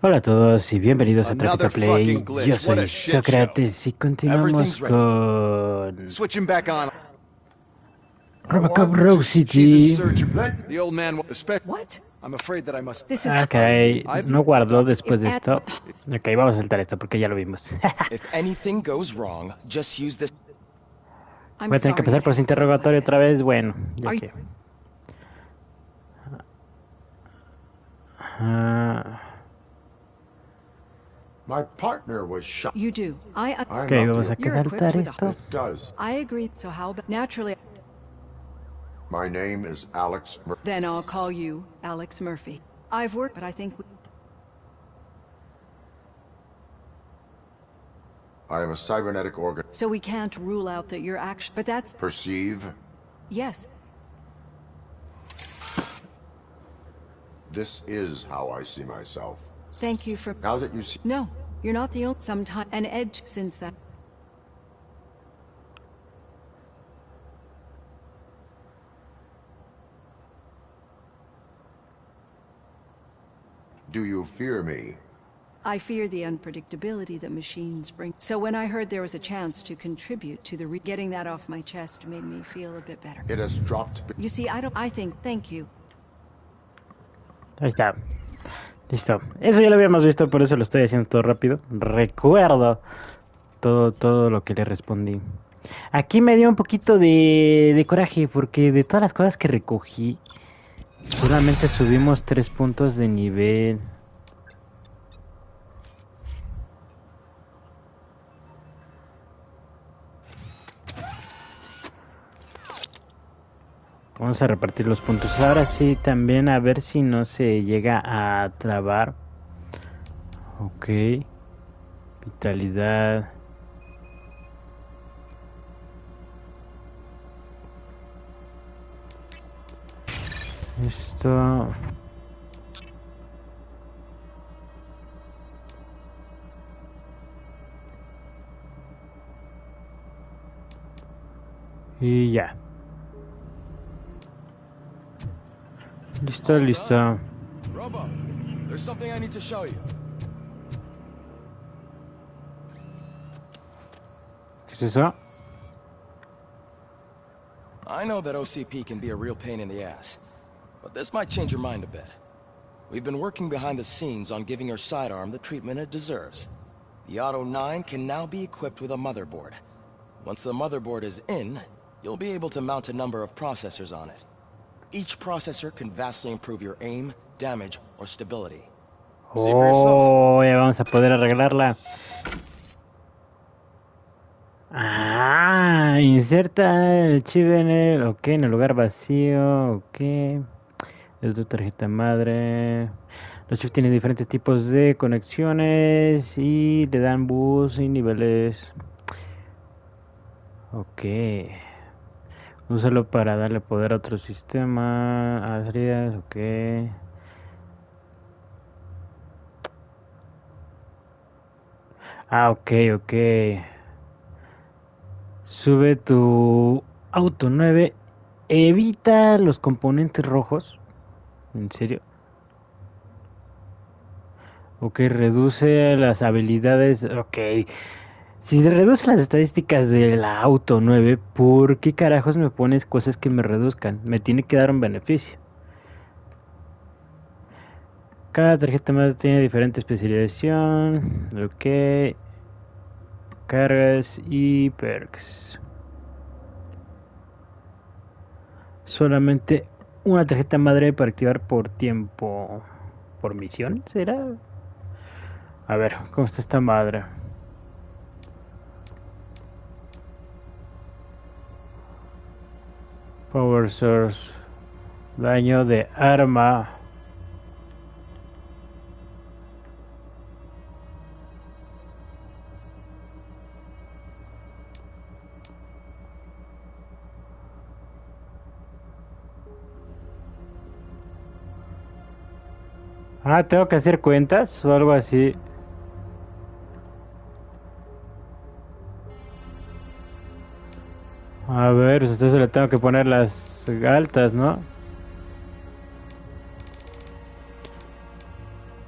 Hola a todos y bienvenidos a Another Trapito fucking Play. Yo glitch. What a soy shit show. Sócrates y continuamos Everything's ready. con Switch him back on. I Robocop want Rogue to see. She's in City. surgery. Let The old man will expect. What? I'm afraid that I must. This is Ah, Pardon me. caray, I. no guardó Doctor. después if de at esto. Ok, vamos a saltar esto porque ya lo vimos. If anything goes wrong, just use this. I'm Voy a tener que sorry pasar it por su has to look like interrogatorio otra this. vez. Bueno, ya Are que. Ah, My partner was shot. You do. I'm ok, not vamos the. a que You're equipped saltar with a- esto. It does. I agree. So how about naturally? My name is Alex. Then I'll call you Alex Murphy. I've worked, but I think I am a cybernetic organ. so. We can't rule out that you're actually. But that's Perceive. yes. This is how I see myself. Thank you for. Now that you see. No, you're not the only. Sometime an edge since that. Do you fear me? I fear the unpredictability that machines bring. So when I heard there was a chance to contribute to the getting that off my chest made me feel a bit better. It has dropped. You see, I think. Thank you. Ahí está. Listo. Eso ya lo habíamos visto, por eso lo estoy haciendo todo rápido. Recuerdo todo lo que le respondí. Aquí me dio un poquito de coraje, porque de todas las cosas que recogí, solamente subimos 3 puntos de nivel. Vamos a repartir los puntos. Ahora sí, también a ver si no se llega a trabar. Ok. Vitalidad. Esto. Y ya. Listo, listo. Robo, there's something I need to show you. ¿Qué es eso? I know that OCP can be a real pain in the ass, but this might change your mind a bit. We've been working behind the scenes on giving her sidearm the treatment it deserves. The Auto 9 can now be equipped with a motherboard. Once the motherboard is in, you'll be able to mount a number of processors on it. Each processor can vastly improve your aim, damage, or stability. See for yourself. Oh, ya vamos a poder arreglarla. Ah, inserta el chip en el, ok, en el lugar vacío, ok. Es tu tarjeta madre. Los chips tienen diferentes tipos de conexiones y le dan bus y niveles. Ok. Úsalo para darle poder a otro sistema. Áreas, ok. Ah, ok, ok. Sube tu auto 9. Evita los componentes rojos. ¿En serio? Ok, reduce las habilidades. Ok. Si se reducen las estadísticas del auto 9, ¿por qué carajos me pones cosas que me reduzcan? Me tiene que dar un beneficio. Cada tarjeta más tiene diferente especialización. Ok. Cargas y perks. Solamente una tarjeta madre para activar por tiempo. ¿Por misión será? A ver, ¿cómo está esta madre? Power Source. Daño de arma. Ah, tengo que hacer cuentas o algo así. A ver, entonces le tengo que poner las altas, ¿no?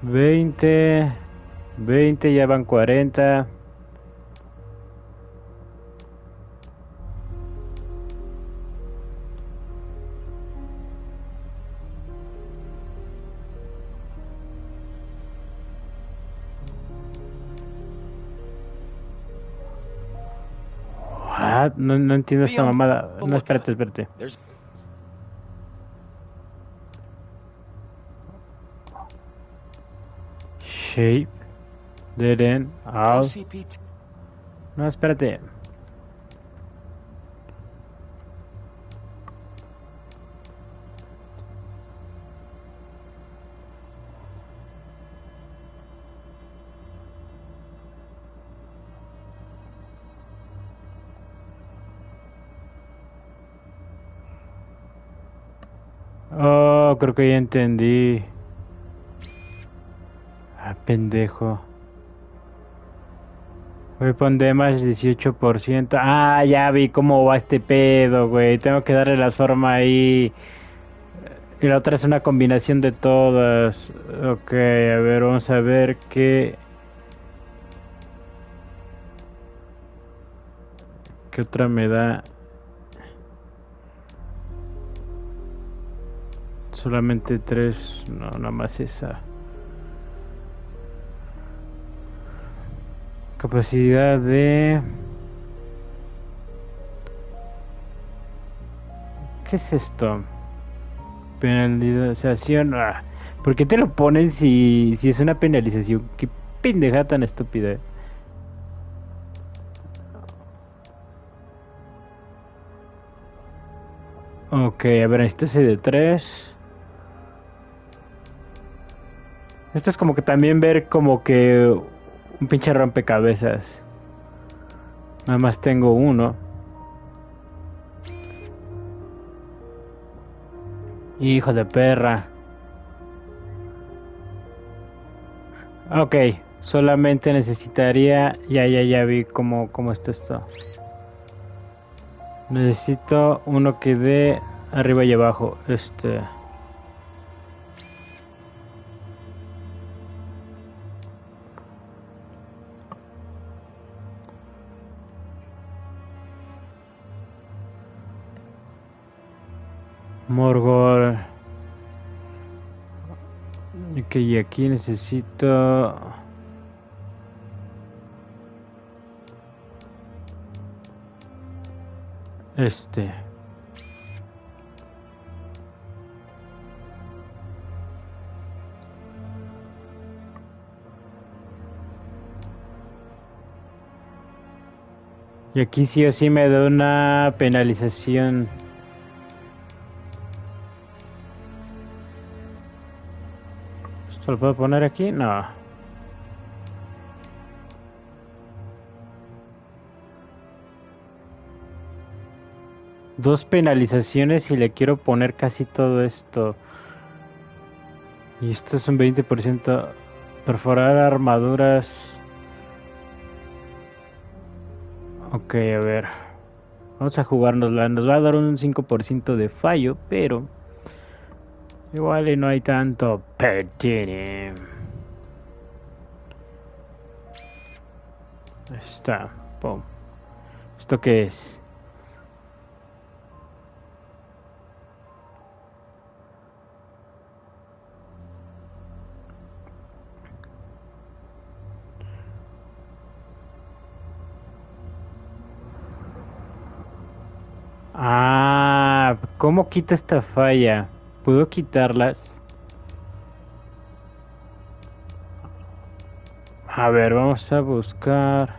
20, 20, ya van 40. No, no entiendo esta mamada. No, espérate. There's Shape. Dead end. Out. OCP. No, espérate. Oh, creo que ya entendí. Ah, pendejo. Weapon damage 18%. Ah, ya vi cómo va este pedo, güey. Tengo que darle las formas ahí. Y la otra es una combinación de todas. Ok, a ver, vamos a ver qué... ¿Qué otra me da? Solamente 3. No, nada más esa. Capacidad de... ¿Qué es esto? Penalización. Ah, ¿por qué te lo ponen si es una penalización? Qué pendeja tan estúpida. Ok, a ver, esto es de 3. Esto es como que también ver como que un pinche rompecabezas. Nada más tengo uno. Hijo de perra. Ok, solamente necesitaría... Ya vi cómo está esto. Necesito uno que dé arriba y abajo. Morgor. Ok, y aquí necesito... Y aquí sí o sí me da una penalización. ¿Esto lo puedo poner aquí? No. Dos penalizaciones y le quiero poner casi todo esto. Y esto es un 20%. Perforar armaduras. Ok, a ver. Vamos a jugárnosla. Nos va a dar un 5% de fallo, pero... igual y no hay tanto pertine. Ahí está. Pum. ¿Esto qué es? Ah, ¿cómo quito esta falla? ¿Puedo quitarlas? A ver, vamos a buscar.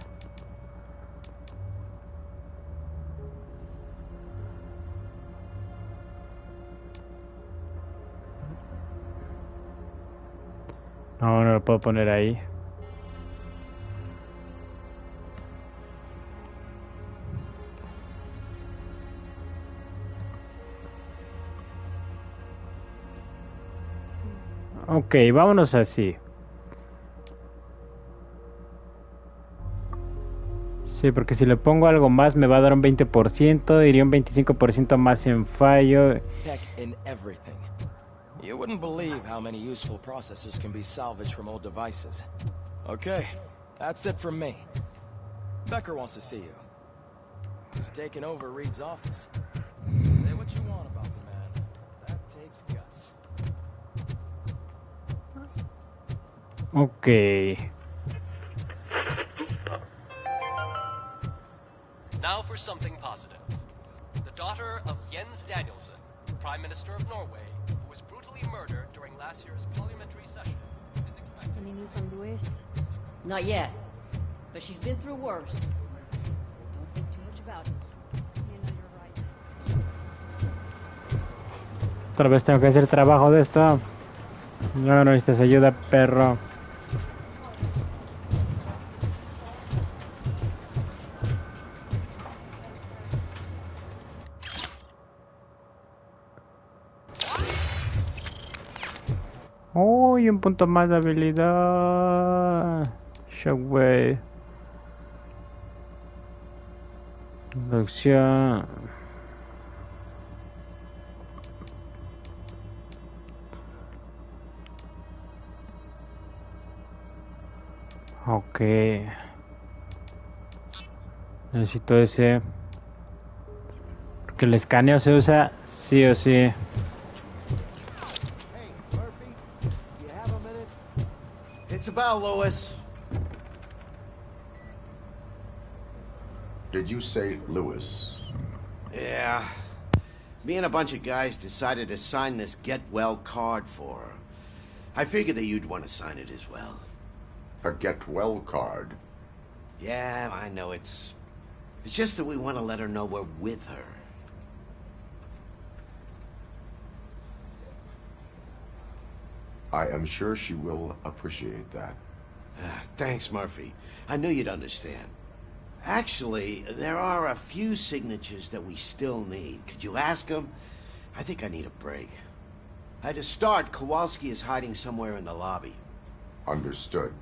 No, no lo puedo poner ahí. Ok, vámonos así. Sí, porque si le pongo algo más me va a dar un 20%, iría un 25% más en fallo. Tech in everything. You wouldn't believe how many useful processors can be salvaged from old devices. Okay, that's it from me. Becker wants to see you. He's taken over Reed's office. Say what you want about the man. That takes guts. Okay. Now for something positive. The daughter of Jens Danielson, Prime Minister of Norway, who was brutally murdered during last year's parliamentary session, is expected. Any news on Luis? Not yet, but she's been through worse. Don't think too much about it. You know you're right. Otra vez tengo que hacer trabajo de esto. No necesitas ayuda, perro. Uy, un punto más de habilidad. Shockwave. Introducción. Ok. Necesito ese. Porque el escaneo se usa sí o sí. It's about Lois. Did you say Lewis? Yeah. Me and a bunch of guys decided to sign this get well card for her. I figured that you'd want to sign it as well. A get well card? Yeah, I know it's just that we want to let her know we're with her. I am sure she will appreciate that. Thanks, Murphy. I knew you'd understand. Actually, there are a few signatures that we still need. Could you ask them? I think I need a break. To start, Kowalski is hiding somewhere in the lobby. Understood.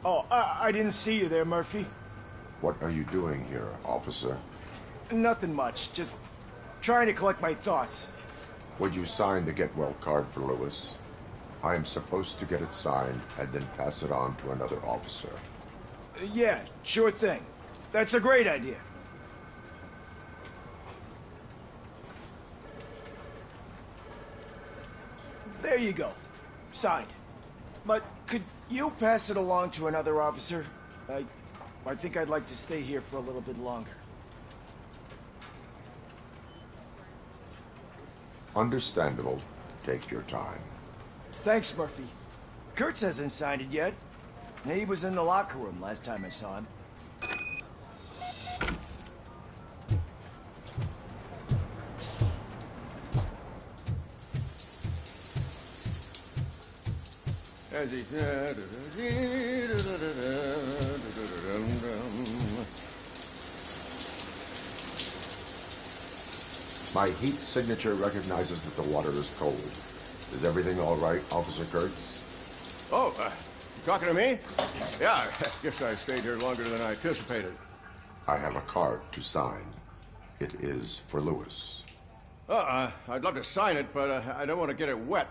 Oh, I didn't see you there, Murphy. What are you doing here, officer? Nothing much, just trying to collect my thoughts. Would you sign the get well card for Lewis? I am supposed to get it signed and then pass it on to another officer. Yeah, sure thing. That's a great idea. There you go. Signed. But could you pass it along to another officer? I think I'd like to stay here for a little bit longer. Understandable. Take your time. Thanks, Murphy. Kurtz hasn't signed it yet. He was in the locker room last time I saw him. My heat signature recognizes that the water is cold. Is everything all right, Officer Kurtz? Oh, talking to me? Yeah, I guess I stayed here longer than I anticipated. I have a card to sign. It is for Lewis. I'd love to sign it, but I don't want to get it wet.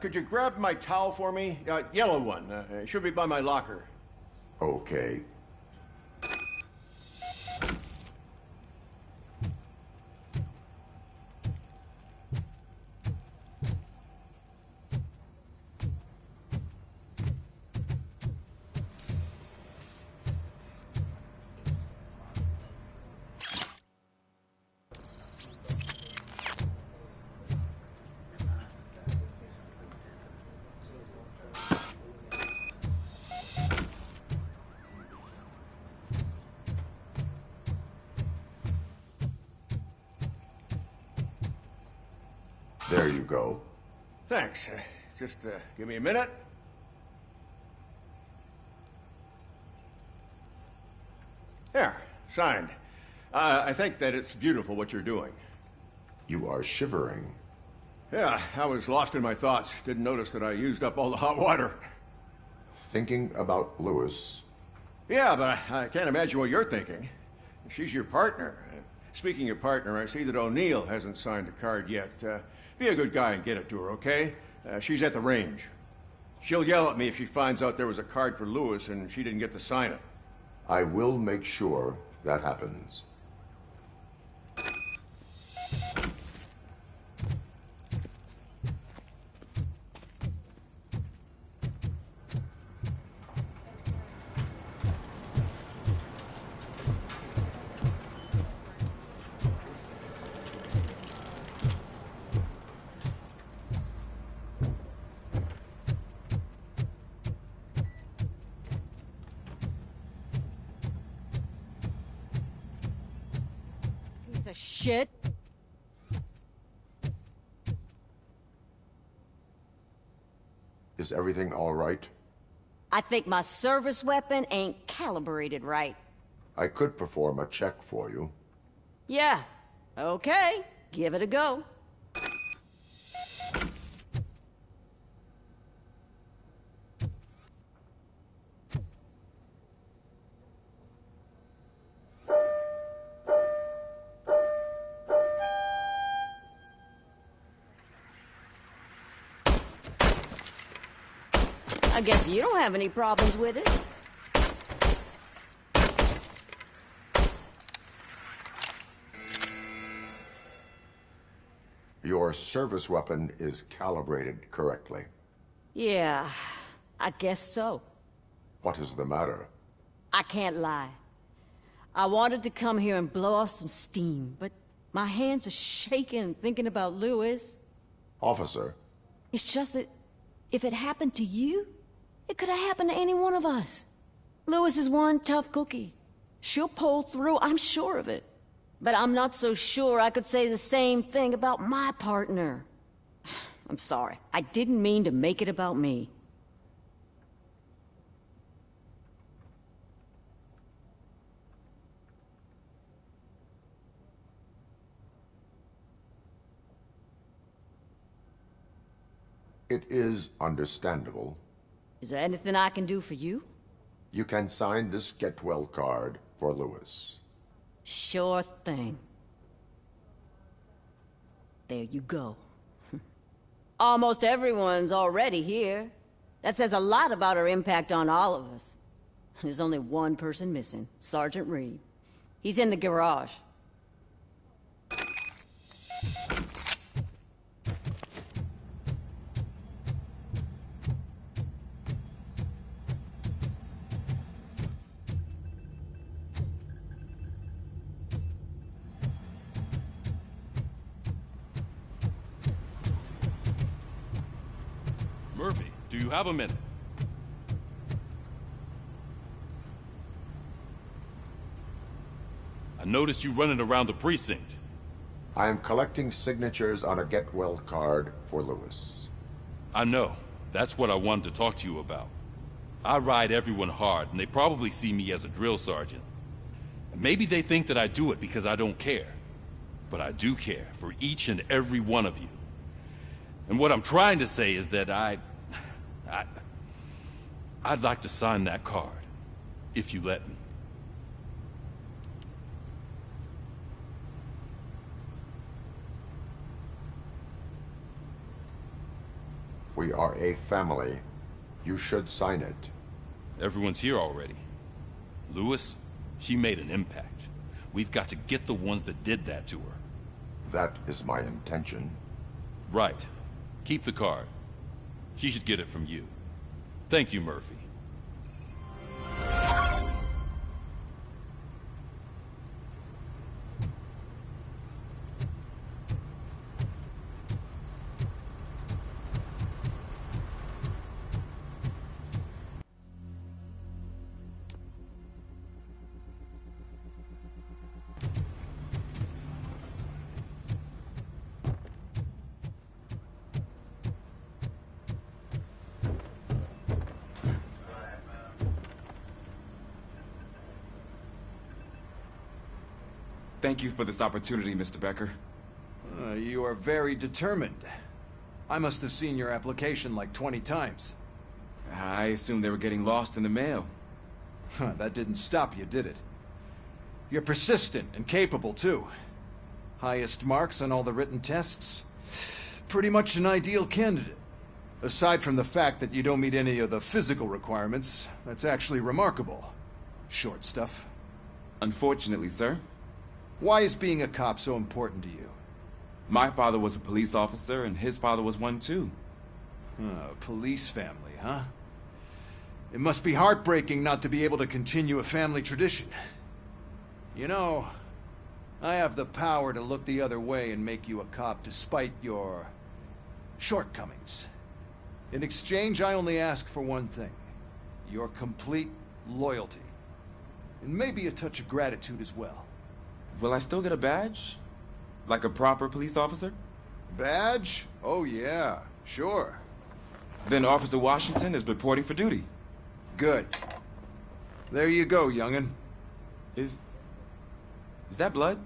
Could you grab my towel for me? Yellow one. It should be by my locker. Okay. There you go. Thanks. Just give me a minute. There, signed. I think that it's beautiful what you're doing. You are shivering. Yeah, I was lost in my thoughts. Didn't notice that I used up all the hot water. Thinking about Lewis. Yeah, but I can't imagine what you're thinking. She's your partner. Speaking of partner, I see that O'Neill hasn't signed a card yet. Be a good guy and get it to her, okay? She's at the range. She'll yell at me if she finds out there was a card for Lewis and she didn't get to sign it. I will make sure that happens. Piece of shit. Is everything all right? I think my service weapon ain't calibrated right. I could perform a check for you. Yeah. Okay. Give it a go. I guess you don't have any problems with it. Your service weapon is calibrated correctly. Yeah, I guess so. What is the matter? I can't lie. I wanted to come here and blow off some steam, but my hands are shaking thinking about Lewis. Officer, It's just that if it happened to you, it could have happened to any one of us. Lewis is one tough cookie. She'll pull through, I'm sure of it. But I'm not so sure I could say the same thing about my partner. I'm sorry. I didn't mean to make it about me. it is understandable. Is there anything I can do for you? You can sign this get well card for Lewis. Sure thing. There you go. Almost everyone's already here. That says a lot about her impact on all of us. There's only one person missing, Sergeant Reed. He's in the garage. Murphy, do you have a minute? I noticed you running around the precinct. I am collecting signatures on a get well card for Lewis. I know. That's what I wanted to talk to you about. I ride everyone hard, and they probably see me as a drill sergeant. And maybe they think that I do it because I don't care. But I do care for each and every one of you. And what I'm trying to say is that I'd like to sign that card, if you let me. We are a family. You should sign it. Everyone's here already. Lewis, she made an impact. We've got to get the ones that did that to her. That is my intention. Right. Keep the card. She should get it from you. Thank you, Murphy. Thank you for this opportunity, Mr. Becker. You are very determined. I must have seen your application like 20 times. I assumed they were getting lost in the mail. That didn't stop you, did it? You're persistent and capable, too. Highest marks on all the written tests. Pretty much an ideal candidate. Aside from the fact that you don't meet any of the physical requirements, that's actually remarkable. Short stuff. Unfortunately, sir. Why is being a cop so important to you? My father was a police officer, and his father was one, too. Police family, huh? It must be heartbreaking not to be able to continue a family tradition. You know, I have the power to look the other way and make you a cop despite your shortcomings. In exchange, I only ask for one thing. Your complete loyalty. And maybe a touch of gratitude as well. Will I still get a badge? Like a proper police officer? Badge? Oh yeah, sure. Then Officer Washington is reporting for duty. Good. There you go, young'un. Is that blood?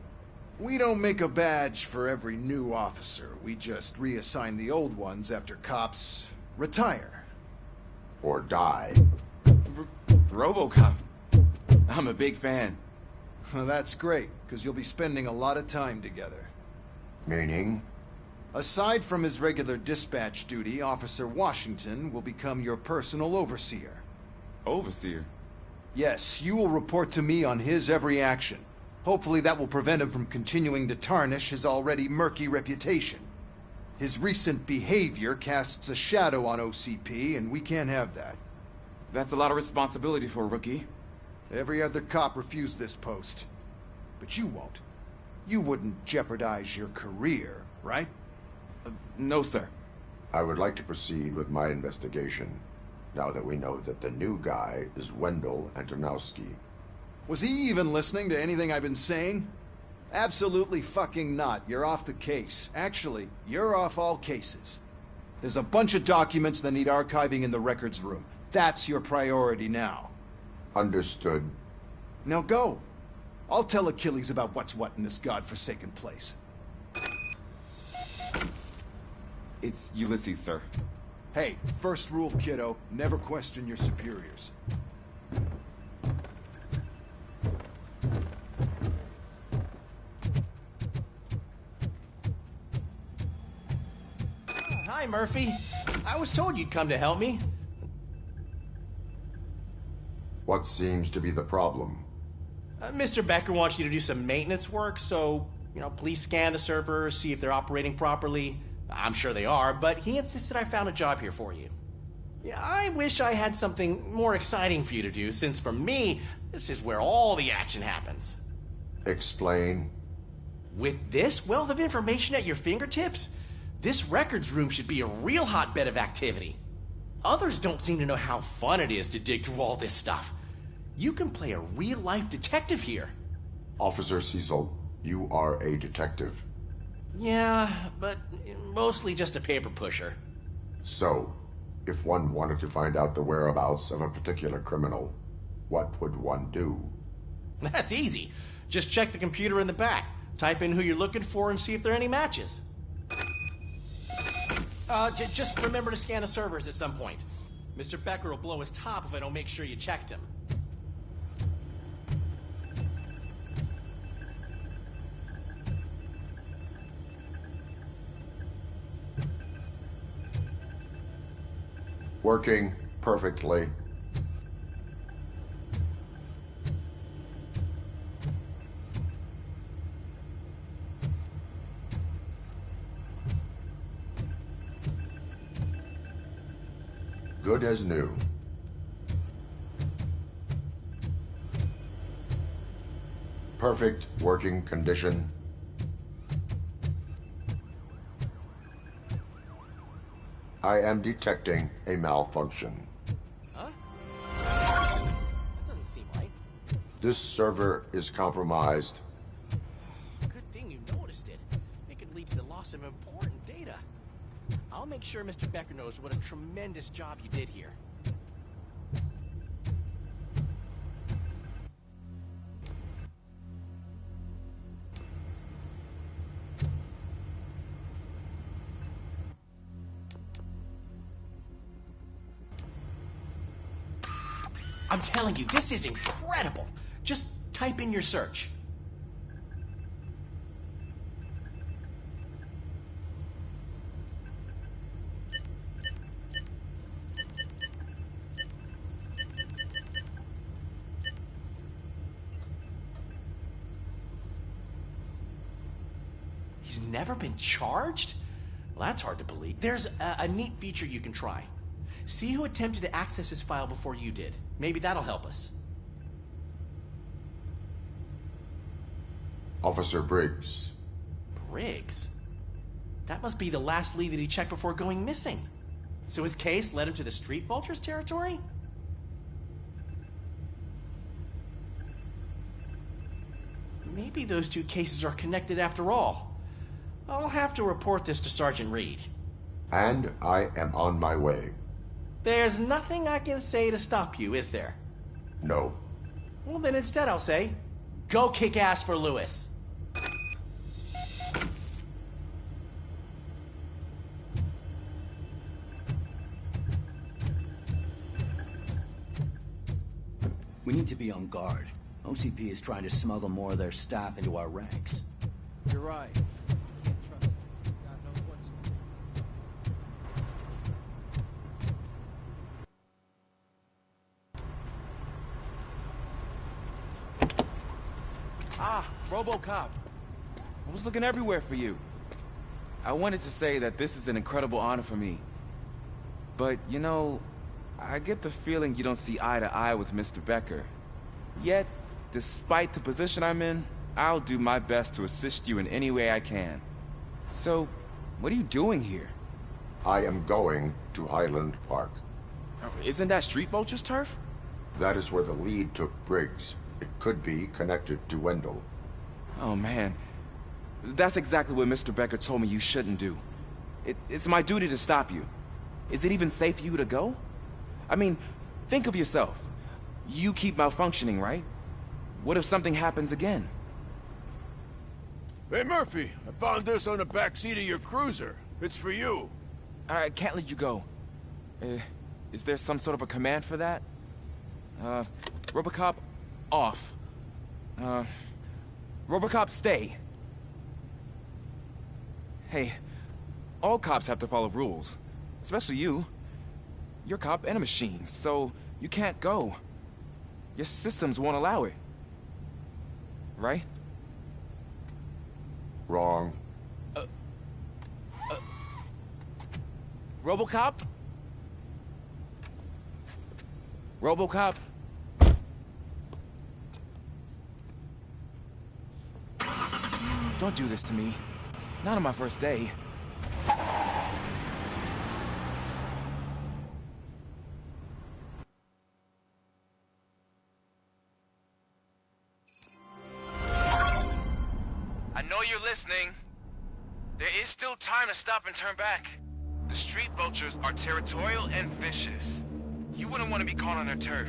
We don't make a badge for every new officer. We just reassign the old ones after cops retire. Or die. Robocop. I'm a big fan. Well, that's great, because you'll be spending a lot of time together. Meaning? Aside from his regular dispatch duty, Officer Washington will become your personal overseer. Overseer? Yes, you will report to me on his every action. Hopefully that will prevent him from continuing to tarnish his already murky reputation. His recent behavior casts a shadow on OCP, and we can't have that. That's a lot of responsibility for a rookie. Every other cop refused this post. But you won't. You wouldn't jeopardize your career, right? No, sir. I would like to proceed with my investigation, now that we know that the new guy is Wendell Antonowski. Was he even listening to anything I've been saying? Absolutely fucking not. You're off the case. Actually, you're off all cases. There's a bunch of documents that need archiving in the records room. That's your priority now. Understood. Now go. I'll tell Achilles about what's what in this godforsaken place. It's Ulysses, sir. Hey, first rule, kiddo, never question your superiors. Hi, Murphy. I was told you'd come to help me. What seems to be the problem? Mr. Becker wants you to do some maintenance work, so, please scan the servers, see if they're operating properly. I'm sure they are, but he insisted I found a job here for you. Yeah, I wish I had something more exciting for you to do, since for me, this is where all the action happens. Explain. With this wealth of information at your fingertips, this records room should be a real hotbed of activity. Others don't seem to know how fun it is to dig through all this stuff. You can play a real-life detective here. Officer Cecil, you are a detective. Yeah, but mostly just a paper pusher. So, if one wanted to find out the whereabouts of a particular criminal, what would one do? That's easy. Just check the computer in the back, type in who you're looking for, and see if there are any matches. Just remember to scan the servers at some point. Mr. Becker will blow his top if I don't make sure you checked him. Working perfectly. Good as new. Perfect working condition. I am detecting a malfunction. Huh? That doesn't seem right. This server is compromised. Good thing you noticed it. It could lead to the loss of important data. I'll make sure Mr. Becker knows what a tremendous job you did here. I'm telling you, this is incredible. Just type in your search. He's never been charged? Well, that's hard to believe. There's a neat feature you can try. See who attempted to access his file before you did. Maybe that'll help us. Officer Briggs. Briggs? That must be the last lead that he checked before going missing. So his case led him to the Street Vultures territory? Maybe those two cases are connected after all. I'll have to report this to Sergeant Reed. And I am on my way. There's nothing I can say to stop you, is there? No. Well, then instead I'll say, go kick ass for Lewis. We need to be on guard. OCP is trying to smuggle more of their staff into our ranks. You're right. Can't trust them. God knows what's... Ah, Robocop. I was looking everywhere for you. I wanted to say that this is an incredible honor for me. But, you know, I get the feeling you don't see eye to eye with Mr. Becker. Yet, despite the position I'm in, I'll do my best to assist you in any way I can. So, what are you doing here? I am going to Highland Park. Isn't that Street Vulture's turf? That is where the lead took Briggs. It could be connected to Wendell. Oh, man. That's exactly what Mr. Becker told me you shouldn't do. It's my duty to stop you. Is it even safe for you to go? I mean, think of yourself. You keep malfunctioning, right? What if something happens again? Hey, Murphy, I found this on the back seat of your cruiser. It's for you. I can't let you go. Is there some sort of a command for that? Robocop, off. Robocop, stay. Hey, all cops have to follow rules. Especially you. You're a cop and a machine, so you can't go. Your systems won't allow it. Right? Wrong. Robocop? Robocop? Don't do this to me. Not on my first day. I know you're listening. There is still time to stop and turn back. The Street Vultures are territorial and vicious. You wouldn't want to be caught on their turf,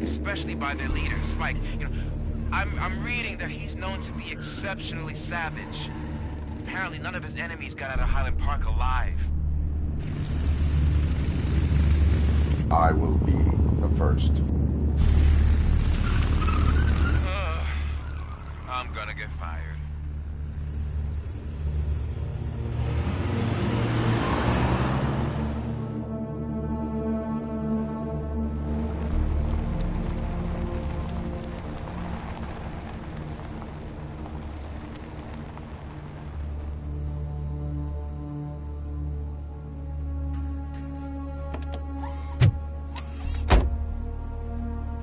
especially by their leader, Spike. You know, I'm reading that he's known to be exceptionally savage. Apparently none of his enemies got out of Highland Park alive. I will be the first. I'm gonna get fired.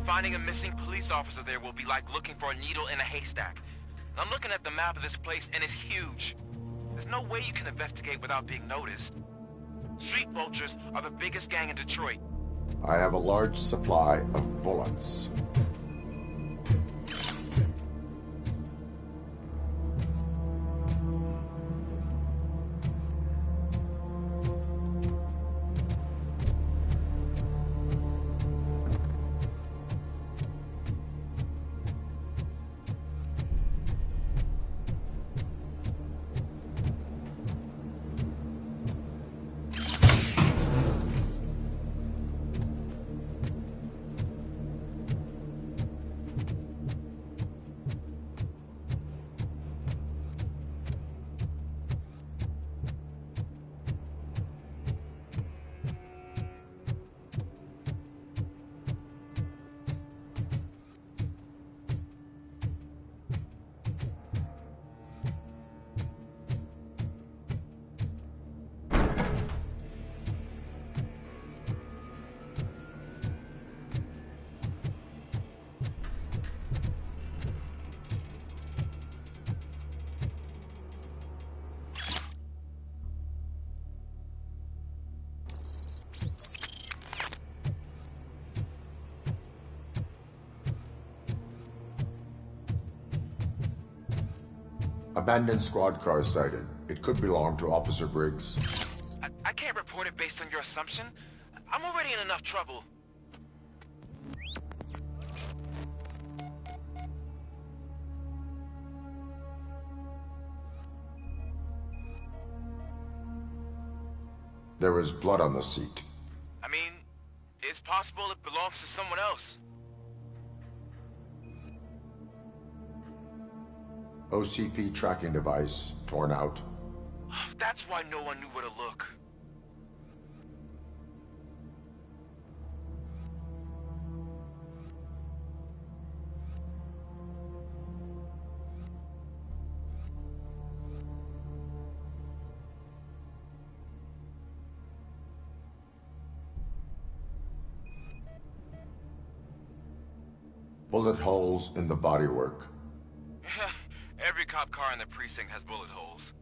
Finding a missing police officer there will be like looking for a needle in a haystack. I'm looking at the map of this place and it's huge. There's no way you can investigate without being noticed. Street Vultures are the biggest gang in Detroit. I have a large supply of bullets. Abandoned squad car sighted. It could belong to Officer Briggs. I can't report it based on your assumption. I'm already in enough trouble. There is blood on the seat. I mean, it's possible it belongs to someone else. OCP tracking device torn out. That's why no one knew where to look. Bullet holes in the bodywork. Every cop car in the precinct has bullet holes.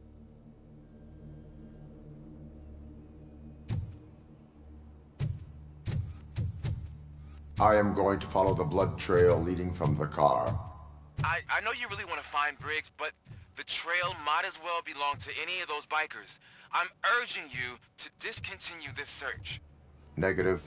I am going to follow the blood trail leading from the car. I know you really want to find Briggs, but the trail might as well belong to any of those bikers. I'm urging you to discontinue this search. Negative.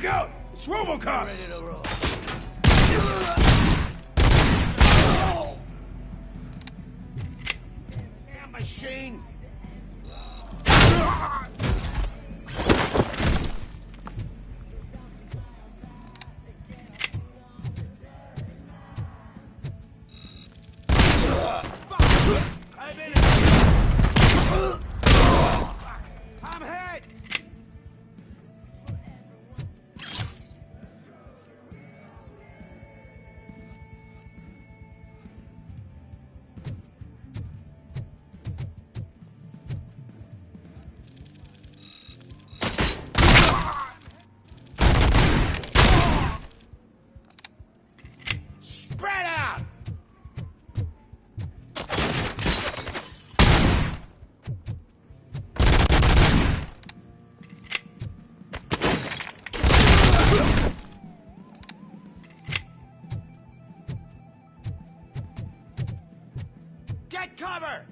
Look out! It's Robocop! Damn machine! I'm hit! Spread out! Get cover!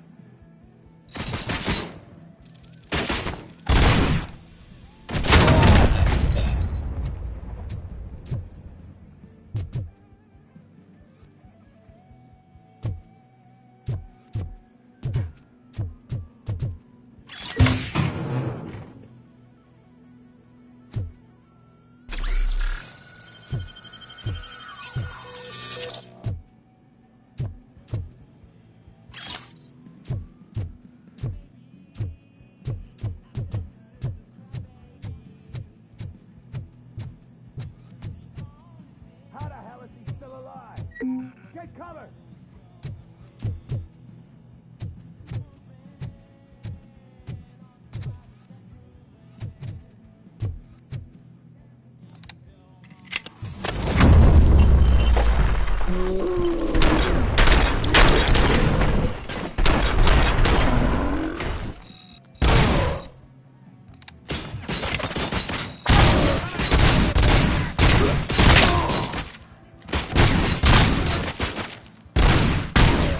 How the hell is he still alive? Get cover!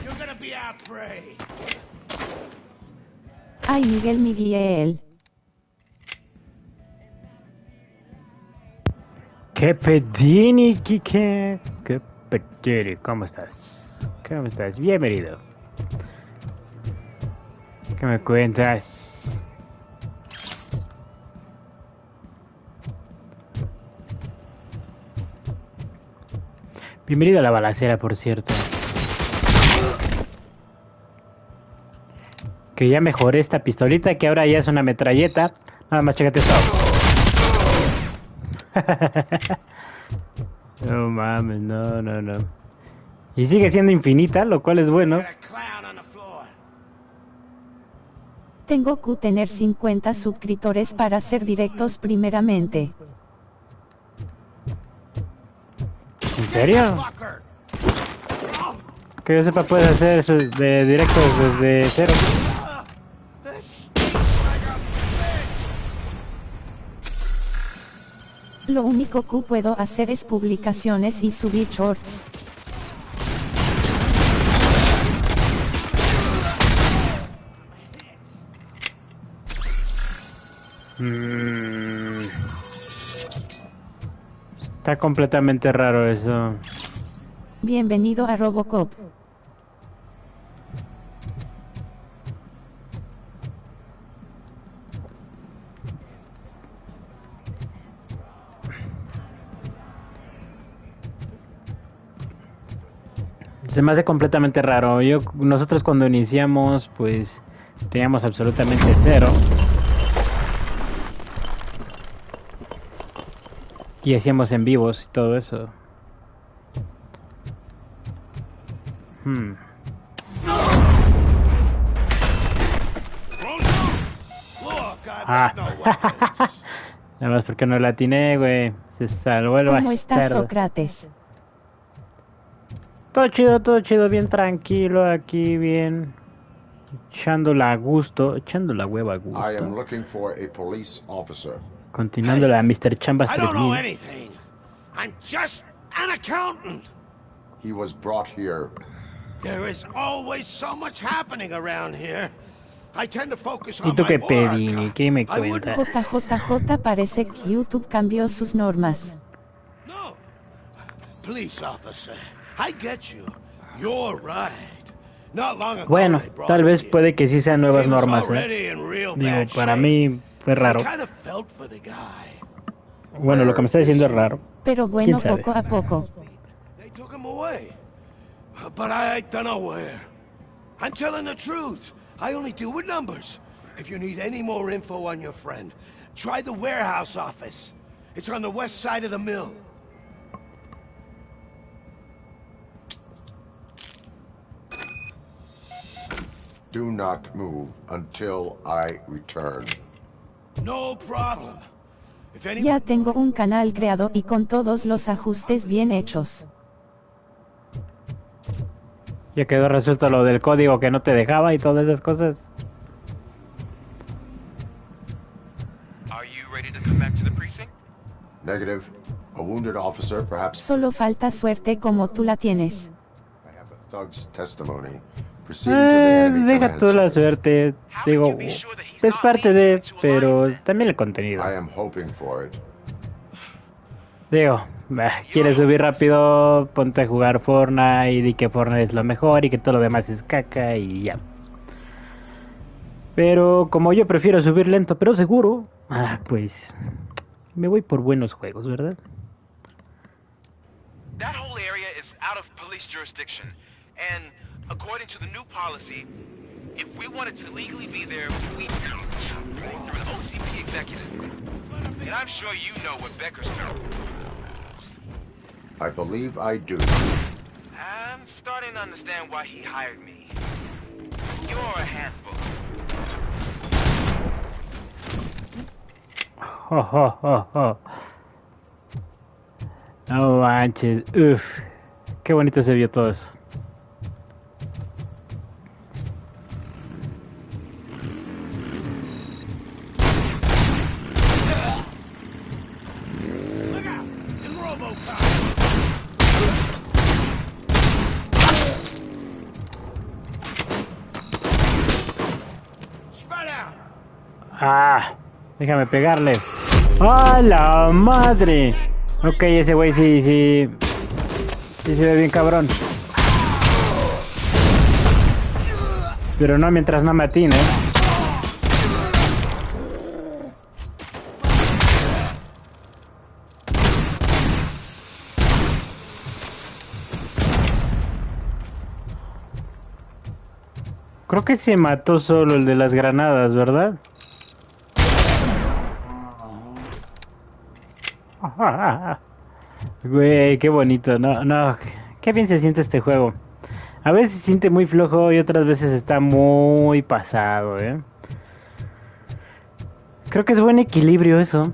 You're gonna be our prey. Ay, Miguel Miguel. ¿Qué pedini, Kike? ¿Qué pedini? ¿Cómo estás? ¿Cómo estás? Bienvenido. ¿Qué me cuentas? Bienvenido a la balacera, por cierto. Que ya mejoré esta pistolita, que ahora ya es una metralleta. Nada más, chécate esto. No mames, no. Y sigue siendo infinita, lo cual es bueno. Tengo que tener 50 suscriptores para hacer directos primeramente. ¿En serio? Que yo sepa, puedes hacer de directos desde cero. Lo único que puedo hacer es publicaciones y subir shorts. Está completamente raro eso. Bienvenido a Robocop. Se me hace completamente raro. Nosotros cuando iniciamos, pues teníamos absolutamente cero. Y hacíamos en vivos y todo eso. Ah. Nada más porque no la atiné, güey. Se salvó el ¿Cómo estás, bastardo. Sócrates? Todo chido, bien tranquilo aquí, bien. Echándola a gusto, echando la hueva a gusto. I am looking for a police officer. Continuando la Mr. Chambas I don't know 3000. anything. I'm just an accountant. He was brought here. There is always so much happening around here. I tend to focus ¿Y on tú my qué work. pedini? ¿Qué me I wouldn't- cuentas? JJJ parece que YouTube cambió sus normas. No. Police officer, I get you. You're right. Not long ago Bueno, they brought tal him vez here. puede que sí sean nuevas He was normas, already in real Digo, bad para shape. mí fue raro. I kind of felt for the guy. Bueno, lo que me está diciendo es raro. Pero bueno, ¿Quién sabe? poco a poco. They took him away. But I don't know where. I'm telling the truth. I only deal with numbers. If you need any more info on your friend, try the warehouse office. It's on the west side of the mill. Do not move until I return. No problem. If any Ya tengo un canal creado y con todos los ajustes bien hechos. Ya quedó resuelto lo del código que no te dejaba y todas esas cosas. Are you ready to come back to the precinct? Negative. A wounded officer, perhaps Solo falta suerte como tú la tienes. I have a thug's testimony. Proceeding to the enemy Deja command tú la center. suerte. Digo, es parte de, pero también el contenido. I am hoping for it. Digo, quieres subir rápido, ponte a jugar Fortnite y di que Fortnite es lo mejor y que todo lo demás es caca y ya. Pero como yo prefiero subir lento pero seguro, pues me voy por buenos juegos, ¿verdad? That whole area is out of police jurisdiction, and according to the new policy, if we wanted to legally be there, we through an OCP executive. And I'm sure you know what Becker's term. I believe I do. I'm starting to understand why he hired me. You're a handful. No manches, uff, qué bonito se vio todo eso. Look out! It's Robocop! Spread out! Déjame pegarle. ¡A la madre! Ok, ese güey sí se ve bien cabrón. Pero no mientras no me atine, Creo que se mató solo el de las granadas, ¿verdad? Güey, qué bonito, no, qué bien se siente este juego. A veces se siente muy flojo y otras veces está muy pasado, Creo que es buen equilibrio eso.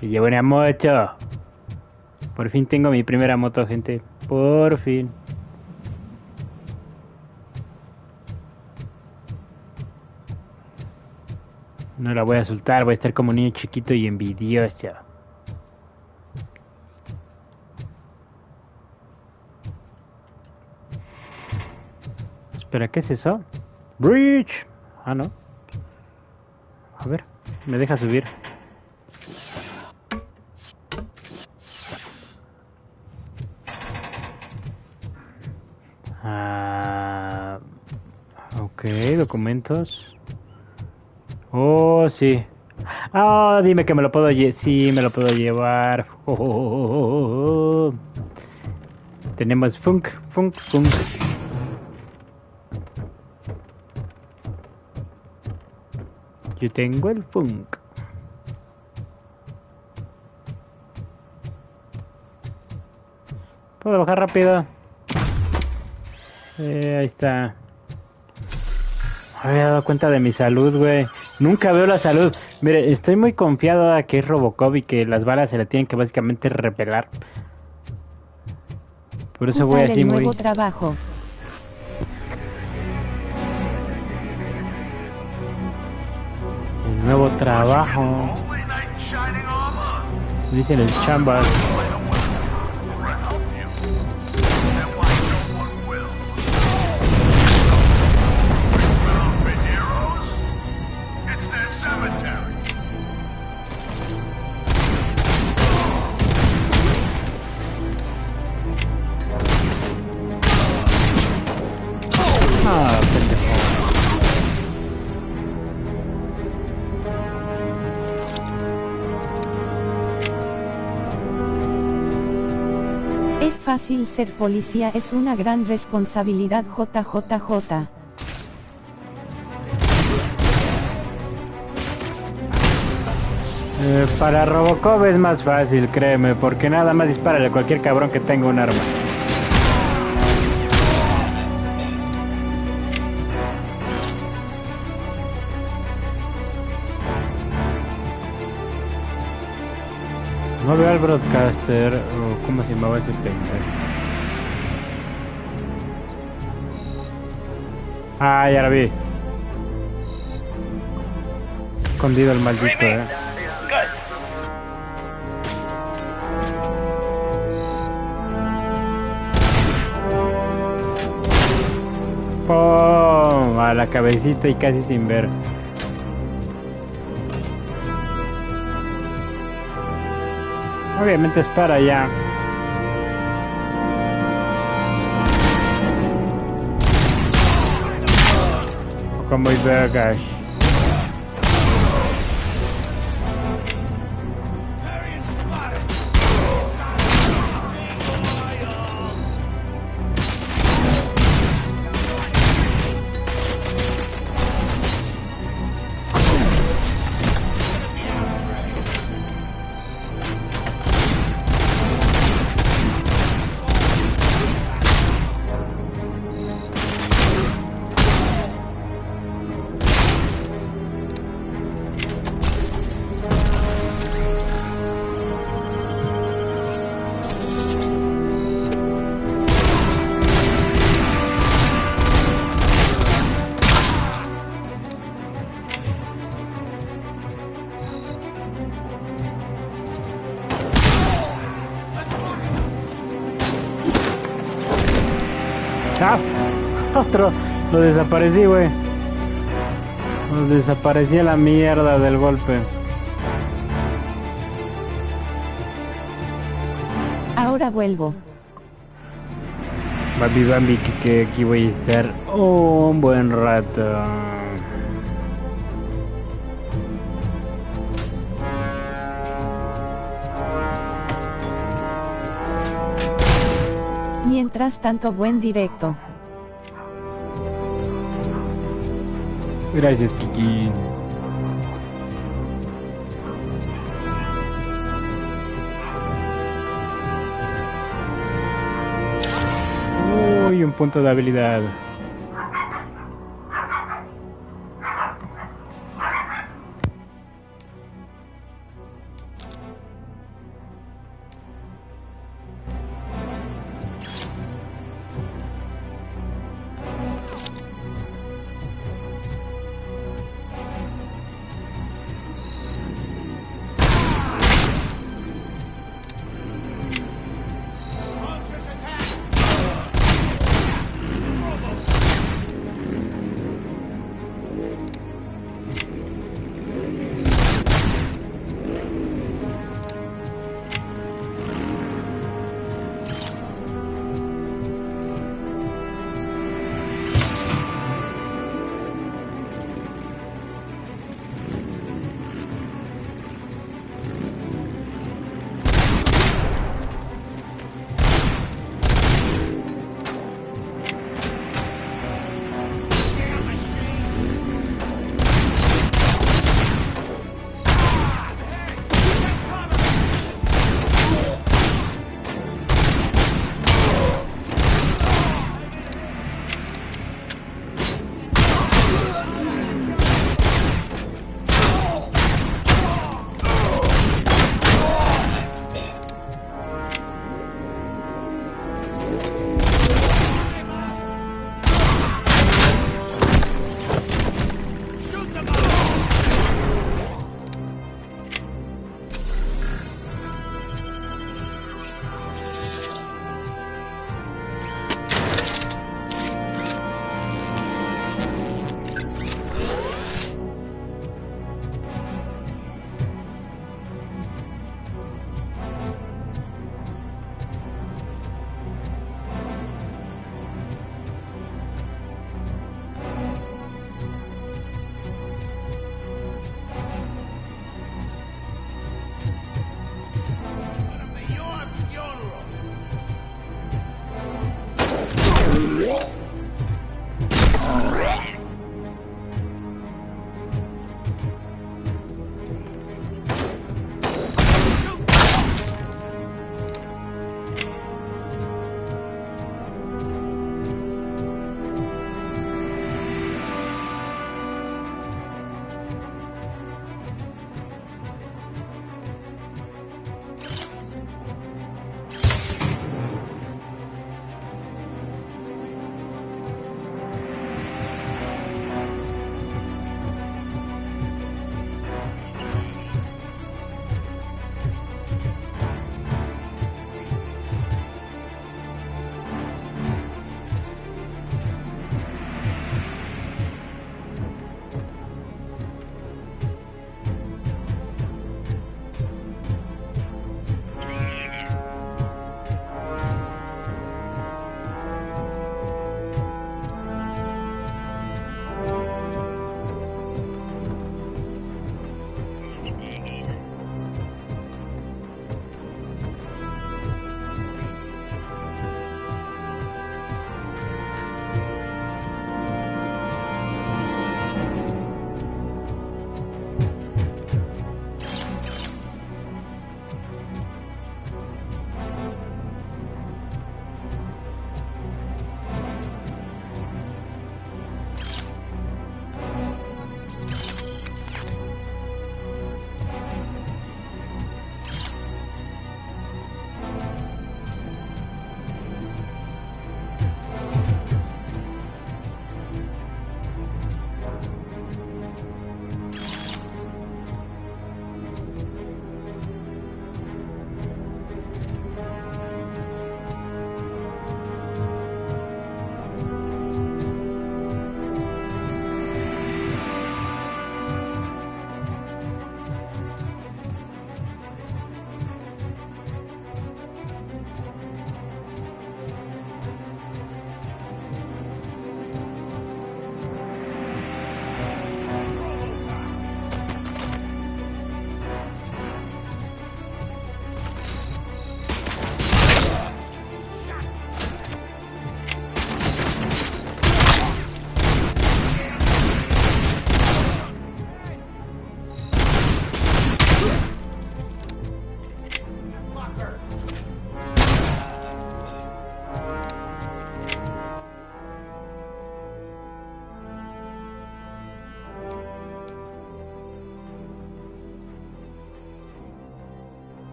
Y llevo una moto. Por fin tengo mi primera moto, gente. Por fin. No la voy a soltar, voy a estar como un niño chiquito y envidioso. Espera, ¿qué es eso? Bridge. Ah, no. A ver, me deja subir. Ok, documentos. Oh, sí. Ah, dime que me lo puedo llevar. Sí, me lo puedo llevar. Tenemos funk. Yo tengo el funk. ¿Puedo bajar rápido? Ahí está. Me había dado cuenta de mi salud, güey. Nunca veo la salud. Mire, estoy muy confiado a que es Robocop y que las balas se le tienen que básicamente repelar. Por eso voy así el muy... nuevo trabajo. El nuevo trabajo. Dicen el chambas. Es fácil ser policía, es una gran responsabilidad. JJJ. Para Robocop es más fácil, créeme, porque nada más dispárale a cualquier cabrón que tenga un arma. No veo al broadcaster, o ¿cómo se llamaba ese pendejo? Ah, ya la vi. Escondido el maldito, ¡Pum! A la cabecita y casi sin ver. Obviamente es para allá. Como y vergas. Ah, otro. Lo desaparecí, güey. Lo desaparecí a la mierda del golpe. Ahora vuelvo. Bambi, Bambi, que aquí voy a estar un buen rato. Mientras tanto, buen directo. Gracias, Kiki. Uy, un punto de habilidad.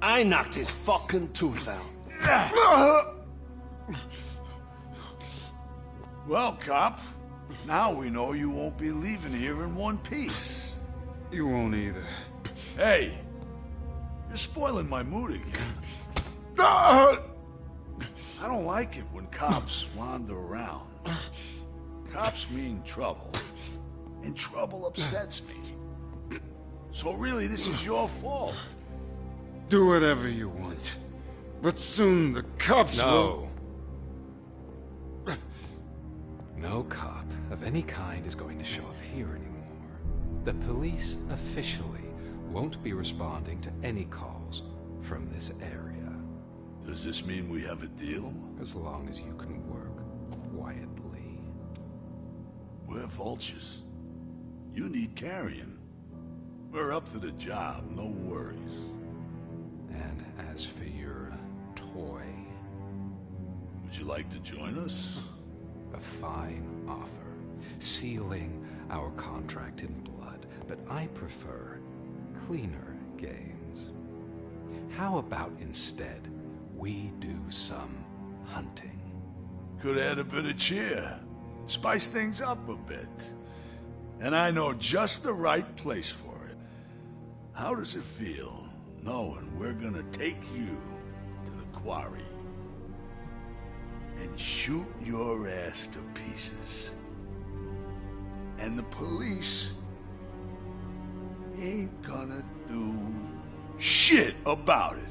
I knocked his fucking tooth out. Well, cop, now we know you won't be leaving here in one piece. You won't either. Hey, you're spoiling my mood again. I don't like it when cops wander around. Cops mean trouble, and trouble upsets me. So really, this is your fault. Do whatever you want. But soon the cops will... No cop of any kind is going to show up here anymore. The police officially won't be responding to any calls from this area. Does this mean we have a deal? As long as you can work quietly. We're vultures. You need carrion. We're up to the job, no worries. And as for your toy... Would you like to join us? A fine offer, sealing our contract in blood, but I prefer cleaner games. How about instead we do some hunting? Could add a bit of cheer, spice things up a bit. And I know just the right place for it. How does it feel knowing we're gonna take you to the quarry and shoot your ass to pieces? And the police ain't gonna do shit about it.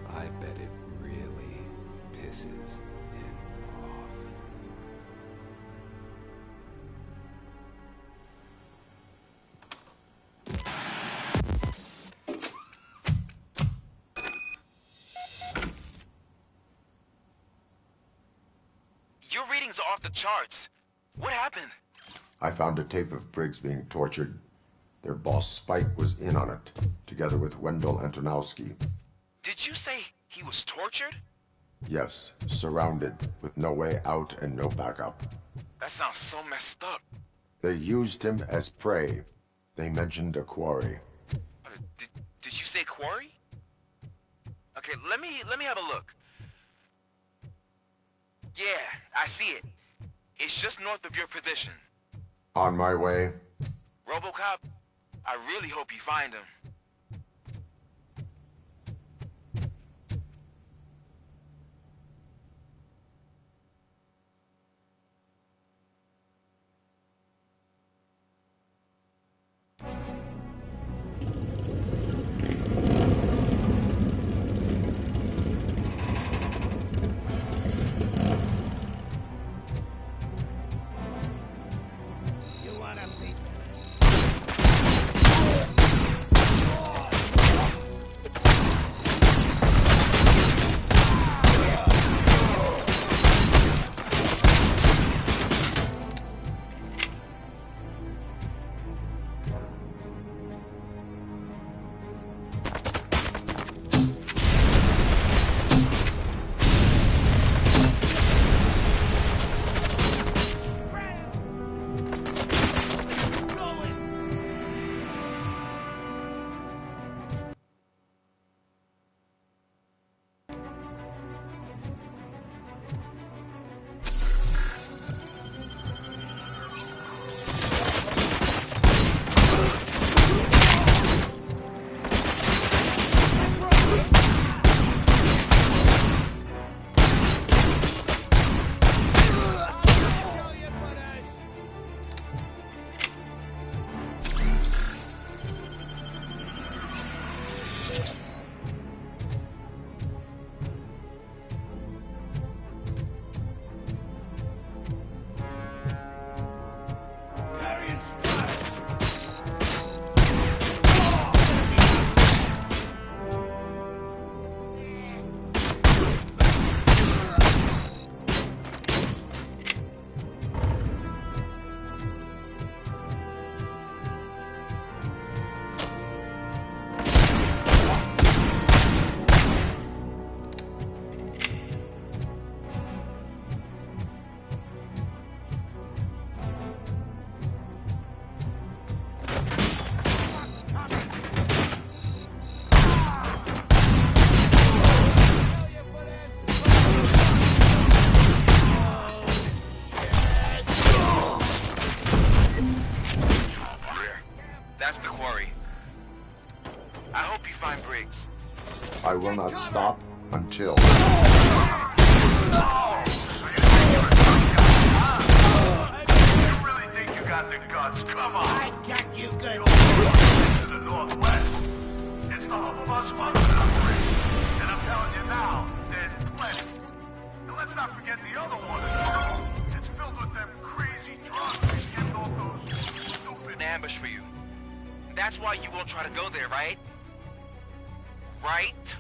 I bet it really pisses him off. Your readings are off the charts. What happened? I found a tape of Briggs being tortured. Their boss Spike was in on it, together with Wendell Antonowski. Did you say he was tortured? Yes, surrounded, with no way out and no backup. That sounds so messed up. They used him as prey. They mentioned a quarry. Did you say quarry? Okay, let me have a look. Yeah, I see it. It's just north of your position. On my way. Robocop, I really hope you find him. That's the quarry. I hope you find Briggs. I will not stop until... Got the guts, come on! I got you good. To the northwest. It's the home of our smuggling operation. And I'm telling you now, there's plenty. And let's not forget the other one. It's filled with them crazy drugs they skipped off those stupid... An ambush for you. That's why you won't try to go there, right? Right?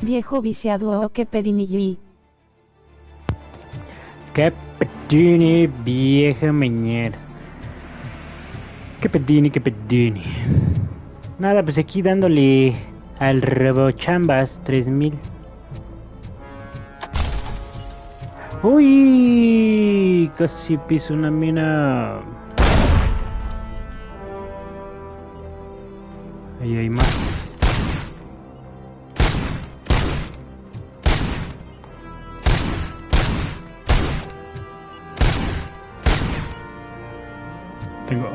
Viejo viciado o que pedinilli. Que pedini, vieja meñera. Que pedini. Nada, pues aquí dándole al Robochambas 3000. Uy, casi piso una mina. Ahí hay más.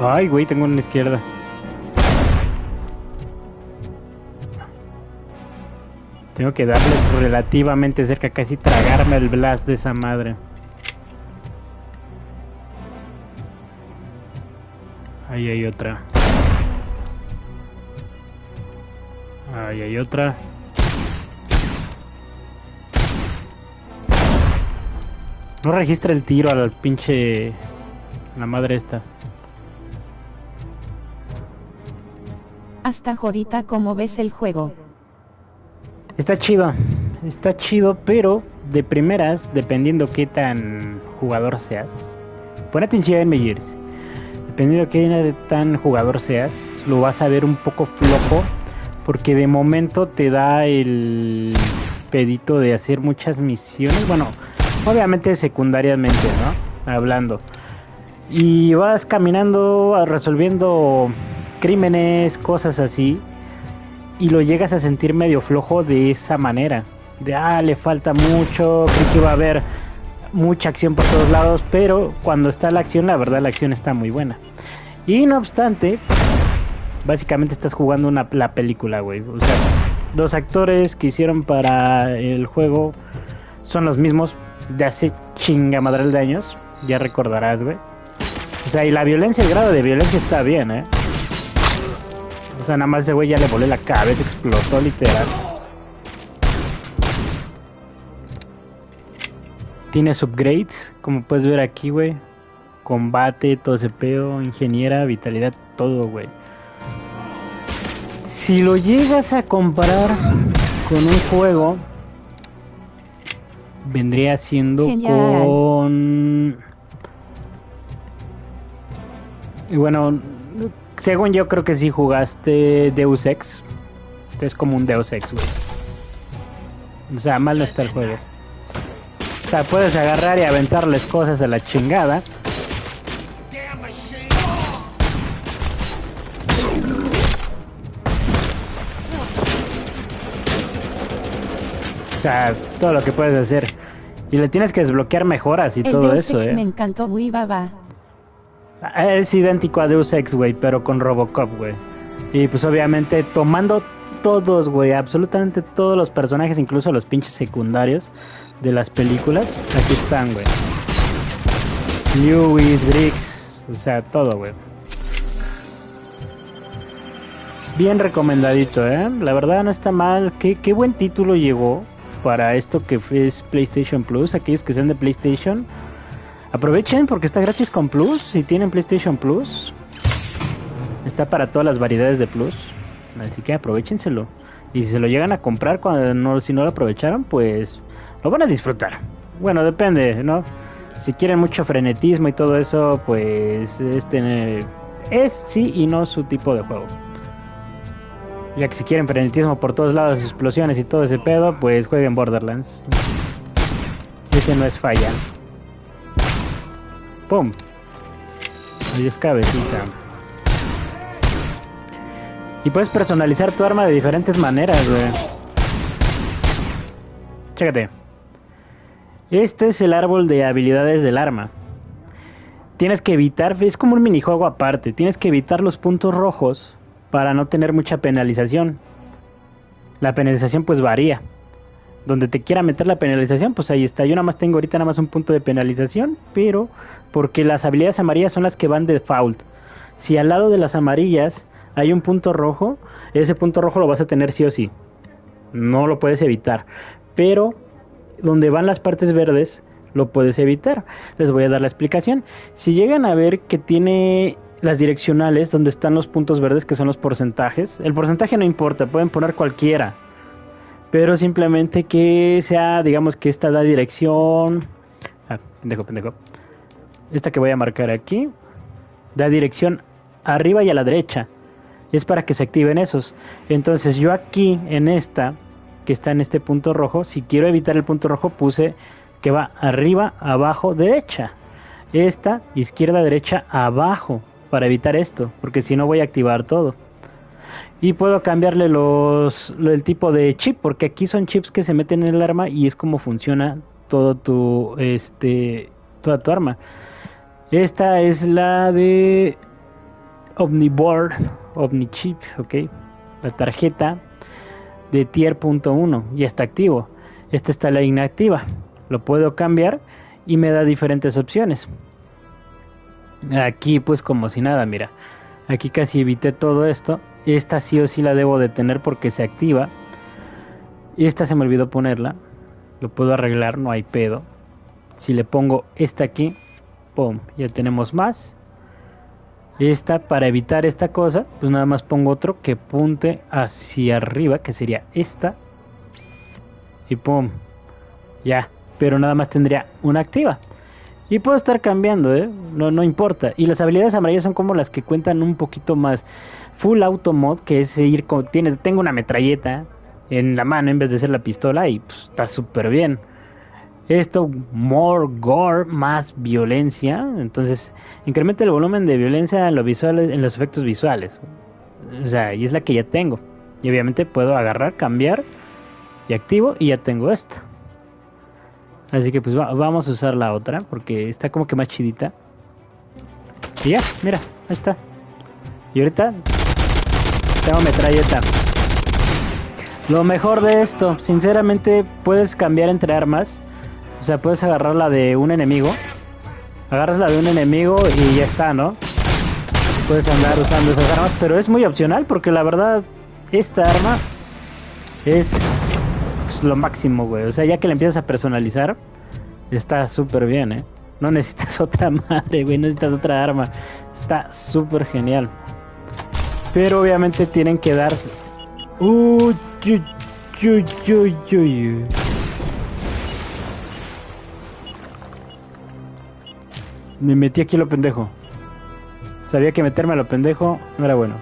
Ay, güey, tengo una izquierda. Tengo que darle relativamente cerca, casi tragarme el blast de esa madre. Ahí hay otra. Ahí hay otra. No registra el tiro al pinche... La madre esta. Hasta ahorita, ¿cómo ves el juego? Está chido, pero de primeras, dependiendo qué tan jugador seas. Pon atención, Meyers. Dependiendo qué tan jugador seas, lo vas a ver un poco flojo, porque de momento te da el pedito de hacer muchas misiones. Bueno, obviamente secundariamente, ¿no? Hablando. Y vas caminando, resolviendo crímenes, cosas así. Y lo llegas a sentir medio flojo de esa manera. De, le falta mucho, creo que va a haber mucha acción por todos lados, pero cuando está la acción, la verdad la acción está muy buena. Y no obstante, básicamente estás jugando la película, güey. O sea, los actores que hicieron para el juego son los mismos de hace chingamadral de años, ya recordarás, güey. O sea, y la violencia, el grado de violencia está bien, O sea, nada más ese güey ya le volé la cabeza, explotó literal. Tienes upgrades, como puedes ver aquí, güey. Combate, todo ese pedo, ingeniera, vitalidad, todo, güey. Si lo llegas a comparar con un juego, vendría siendo Genial. con... Y bueno, según yo creo que sí jugaste Deus Ex. Es como un Deus Ex, güey. O sea, mal no está el juego. O sea, puedes agarrar y aventarles cosas a la chingada. O sea, todo lo que puedes hacer. Y le tienes que desbloquear mejoras y El todo Deus eso, Ex me encantó, muy baba. Es idéntico a Deus Ex, güey, pero con Robocop, güey. Y pues obviamente tomando todos, güey, absolutamente todos los personajes, incluso los pinches secundarios de las películas, aquí están, güey. Lewis, Briggs, o sea, todo, güey. Bien recomendadito, La verdad no está mal. Qué buen título llegó para esto que es PlayStation Plus. Aquellos que sean de PlayStation, aprovechen porque está gratis con Plus. Si tienen PlayStation Plus, está para todas las variedades de Plus. Así que aprovechenselo. Y si se lo llegan a comprar si no lo aprovecharon, pues lo van a disfrutar. Bueno, depende, ¿no? Si quieren mucho frenetismo y todo eso, pues es sí y no su tipo de juego. Ya que si quieren frenetismo por todos lados, explosiones y todo ese pedo, pues jueguen Borderlands. Ese no es falla. ¡Pum! Ahí es cabecita. Y puedes personalizar tu arma de diferentes maneras, güey. Chécate. Este es el árbol de habilidades del arma. Tienes que evitar, es como un minijuego aparte. Tienes que evitar los puntos rojos para no tener mucha penalización. La penalización pues varía. Donde te quiera meter la penalización, pues ahí está. Yo nada más tengo ahorita nada más un punto de penalización, pero porque las habilidades amarillas son las que van de default. Si al lado de las amarillas hay un punto rojo, ese punto rojo lo vas a tener sí o sí. No lo puedes evitar. Pero donde van las partes verdes, lo puedes evitar. Les voy a dar la explicación. Si llegan a ver que tiene las direccionales donde están los puntos verdes, que son los porcentajes, el porcentaje no importa, pueden poner cualquiera. pero simplemente que sea, digamos que esta da dirección. Pendejo. Esta que voy a marcar aquí da dirección arriba y a la derecha. Es para que se activen esos. Entonces yo aquí en esta que está en este punto rojo, si quiero evitar el punto rojo, puse que va arriba, abajo, derecha. Esta, izquierda, derecha, abajo, para evitar esto, porque si no voy a activar todo. Y puedo cambiarle el tipo de chip, porque aquí son chips que se meten en el arma y es como funciona todo toda tu arma. Esta es la de Omniboard, Omnichip, ok. La tarjeta de tier .1 ya está activo. Esta está la inactiva. Lo puedo cambiar y me da diferentes opciones. Aquí pues como si nada, mira. Aquí casi evité todo esto. Esta sí o sí la debo de tener porque se activa. Esta se me olvidó ponerla. Lo puedo arreglar, no hay pedo. Si le pongo esta aquí, pum, ya tenemos más. Esta, para evitar esta cosa, pues nada más pongo otro que apunte hacia arriba, que sería esta. Y pum, ya, pero nada más tendría una activa. Y puedo estar cambiando, no importa. Y las habilidades amarillas son como las que cuentan un poquito más. Full Auto Mod, que es ir con... Tengo una metralleta en la mano en vez de ser la pistola y pues, está súper bien. Esto, more gore, más violencia. Entonces, incrementa el volumen de violencia en en los efectos visuales. O sea, y es la que ya tengo. Y obviamente puedo agarrar, cambiar y activo y ya tengo esto. Así que pues vamos a usar la otra porque está como que más chidita. Y ya, mira, ahí está. Y ahorita tengo metralleta. Lo mejor de esto, sinceramente, puedes cambiar entre armas. O sea, puedes agarrar la de un enemigo. Agarras la de un enemigo y ya está, ¿no? Puedes andar usando esas armas, pero es muy opcional porque la verdad, esta arma es pues, lo máximo, güey. O sea, ya que la empiezas a personalizar, está súper bien, ¿eh? No necesitas otra madre, güey, no necesitas otra arma. Está súper genial. Pero obviamente tienen que dar... Me metí aquí a lo pendejo. Sabía que meterme a lo pendejo no era bueno.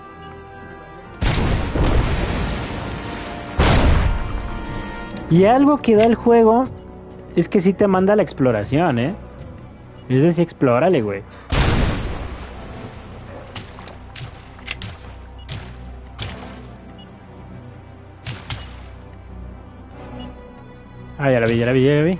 Y algo que da el juego es que sí te manda a la exploración, ¿eh? Es decir, explórale, güey. Ah, ya la vi.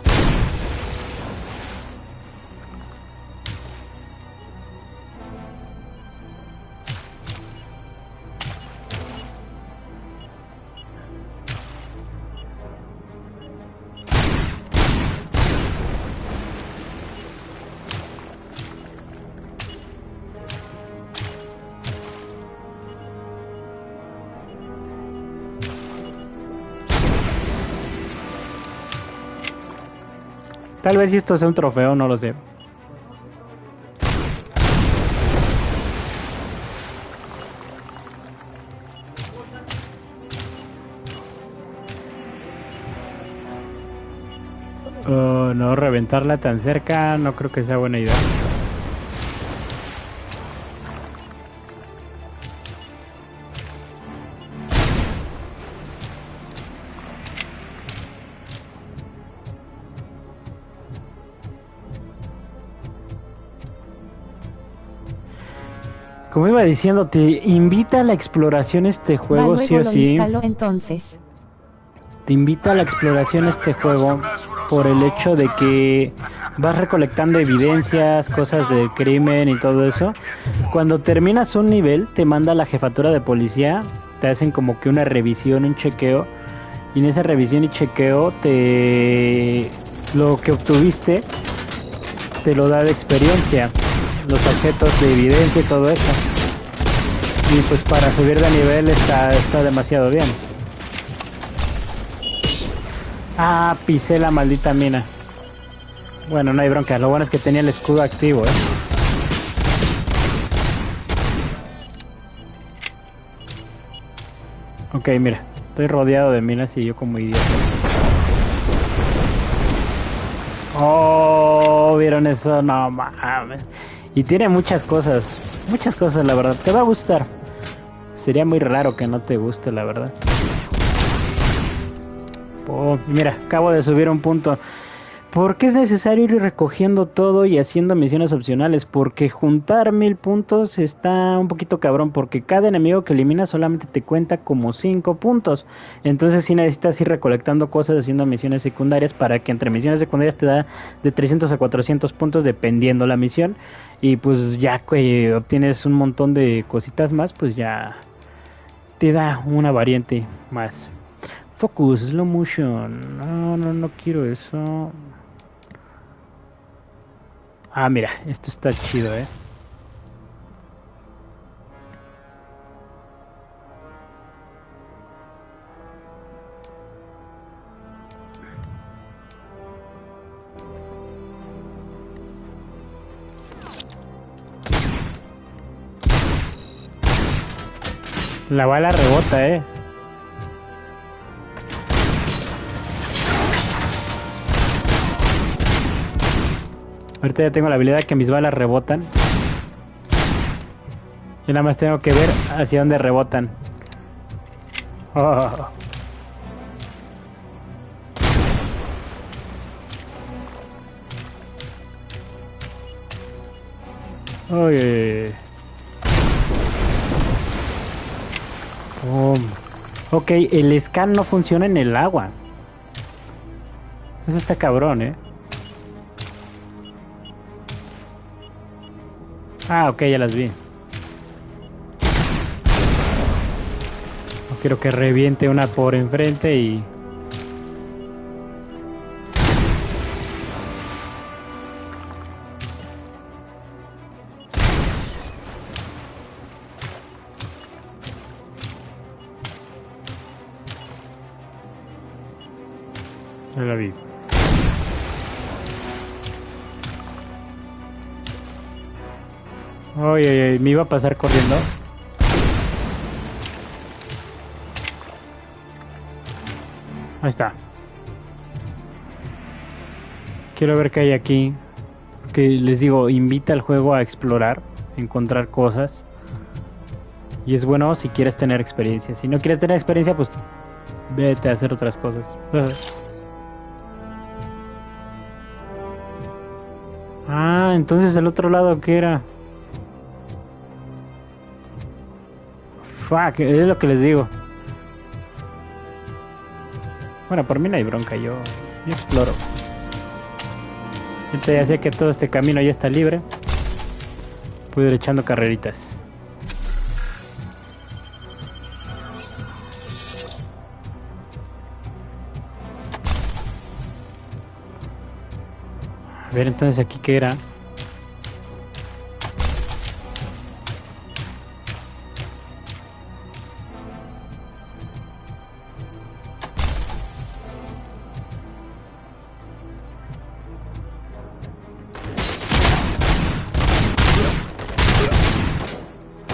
Tal vez si esto sea un trofeo, no lo sé. No, reventarla tan cerca no creo que sea buena idea. Como iba diciendo, te invita a la exploración este juego, luego sí o lo sí. instalo entonces. Te invita a la exploración este juego por el hecho de que vas recolectando evidencias, cosas de crimen y todo eso. Cuando terminas un nivel, te manda a la jefatura de policía, te hacen como que una revisión, un chequeo, y en esa revisión y chequeo lo que obtuviste te lo da de experiencia, los objetos de evidencia y todo eso. Y pues para subir de nivel está demasiado bien. Ah, pisé la maldita mina. Bueno, no hay bronca, lo bueno es que tenía el escudo activo, Ok, mira, Estoy rodeado de minas y yo como idiota. Oh, ¿vieron eso? No mames. Y tiene muchas cosas la verdad. Te va a gustar. Sería muy raro que no te guste, la verdad. Oh, mira, acabo de subir un punto. ¿Por qué es necesario ir recogiendo todo y haciendo misiones opcionales? Porque juntar 1000 puntos está un poquito cabrón, porque cada enemigo que eliminas solamente te cuenta como 5 puntos. Entonces sí necesitas ir recolectando cosas haciendo misiones secundarias para que entre misiones secundarias te da de 300 a 400 puntos dependiendo la misión. Y pues ya que obtienes un montón de cositas más, pues ya te da una variante más. Focus, slow motion. No quiero eso. Ah, mira, esto está chido, La bala rebota, Ahorita ya tengo la habilidad que mis balas rebotan. Y nada más tengo que ver hacia dónde rebotan. Oh. Oye. Ok, el scan no funciona en el agua. Eso está cabrón, Ah, ok, ya las vi. No quiero que reviente una por enfrente y... Ya la vi. Oye, me iba a pasar corriendo. Ahí está. Quiero ver qué hay aquí. Que les digo, invita al juego a explorar, encontrar cosas. Y es bueno si quieres tener experiencia. Si no quieres tener experiencia, pues vete a hacer otras cosas. Ah, entonces el otro lado, ¿qué era? Fuck, es lo que les digo. Bueno, por mí no hay bronca, yo exploro. Ahorita ya sé que todo este camino ya está libre. Puedo ir echando carreritas. A ver, entonces aquí qué era.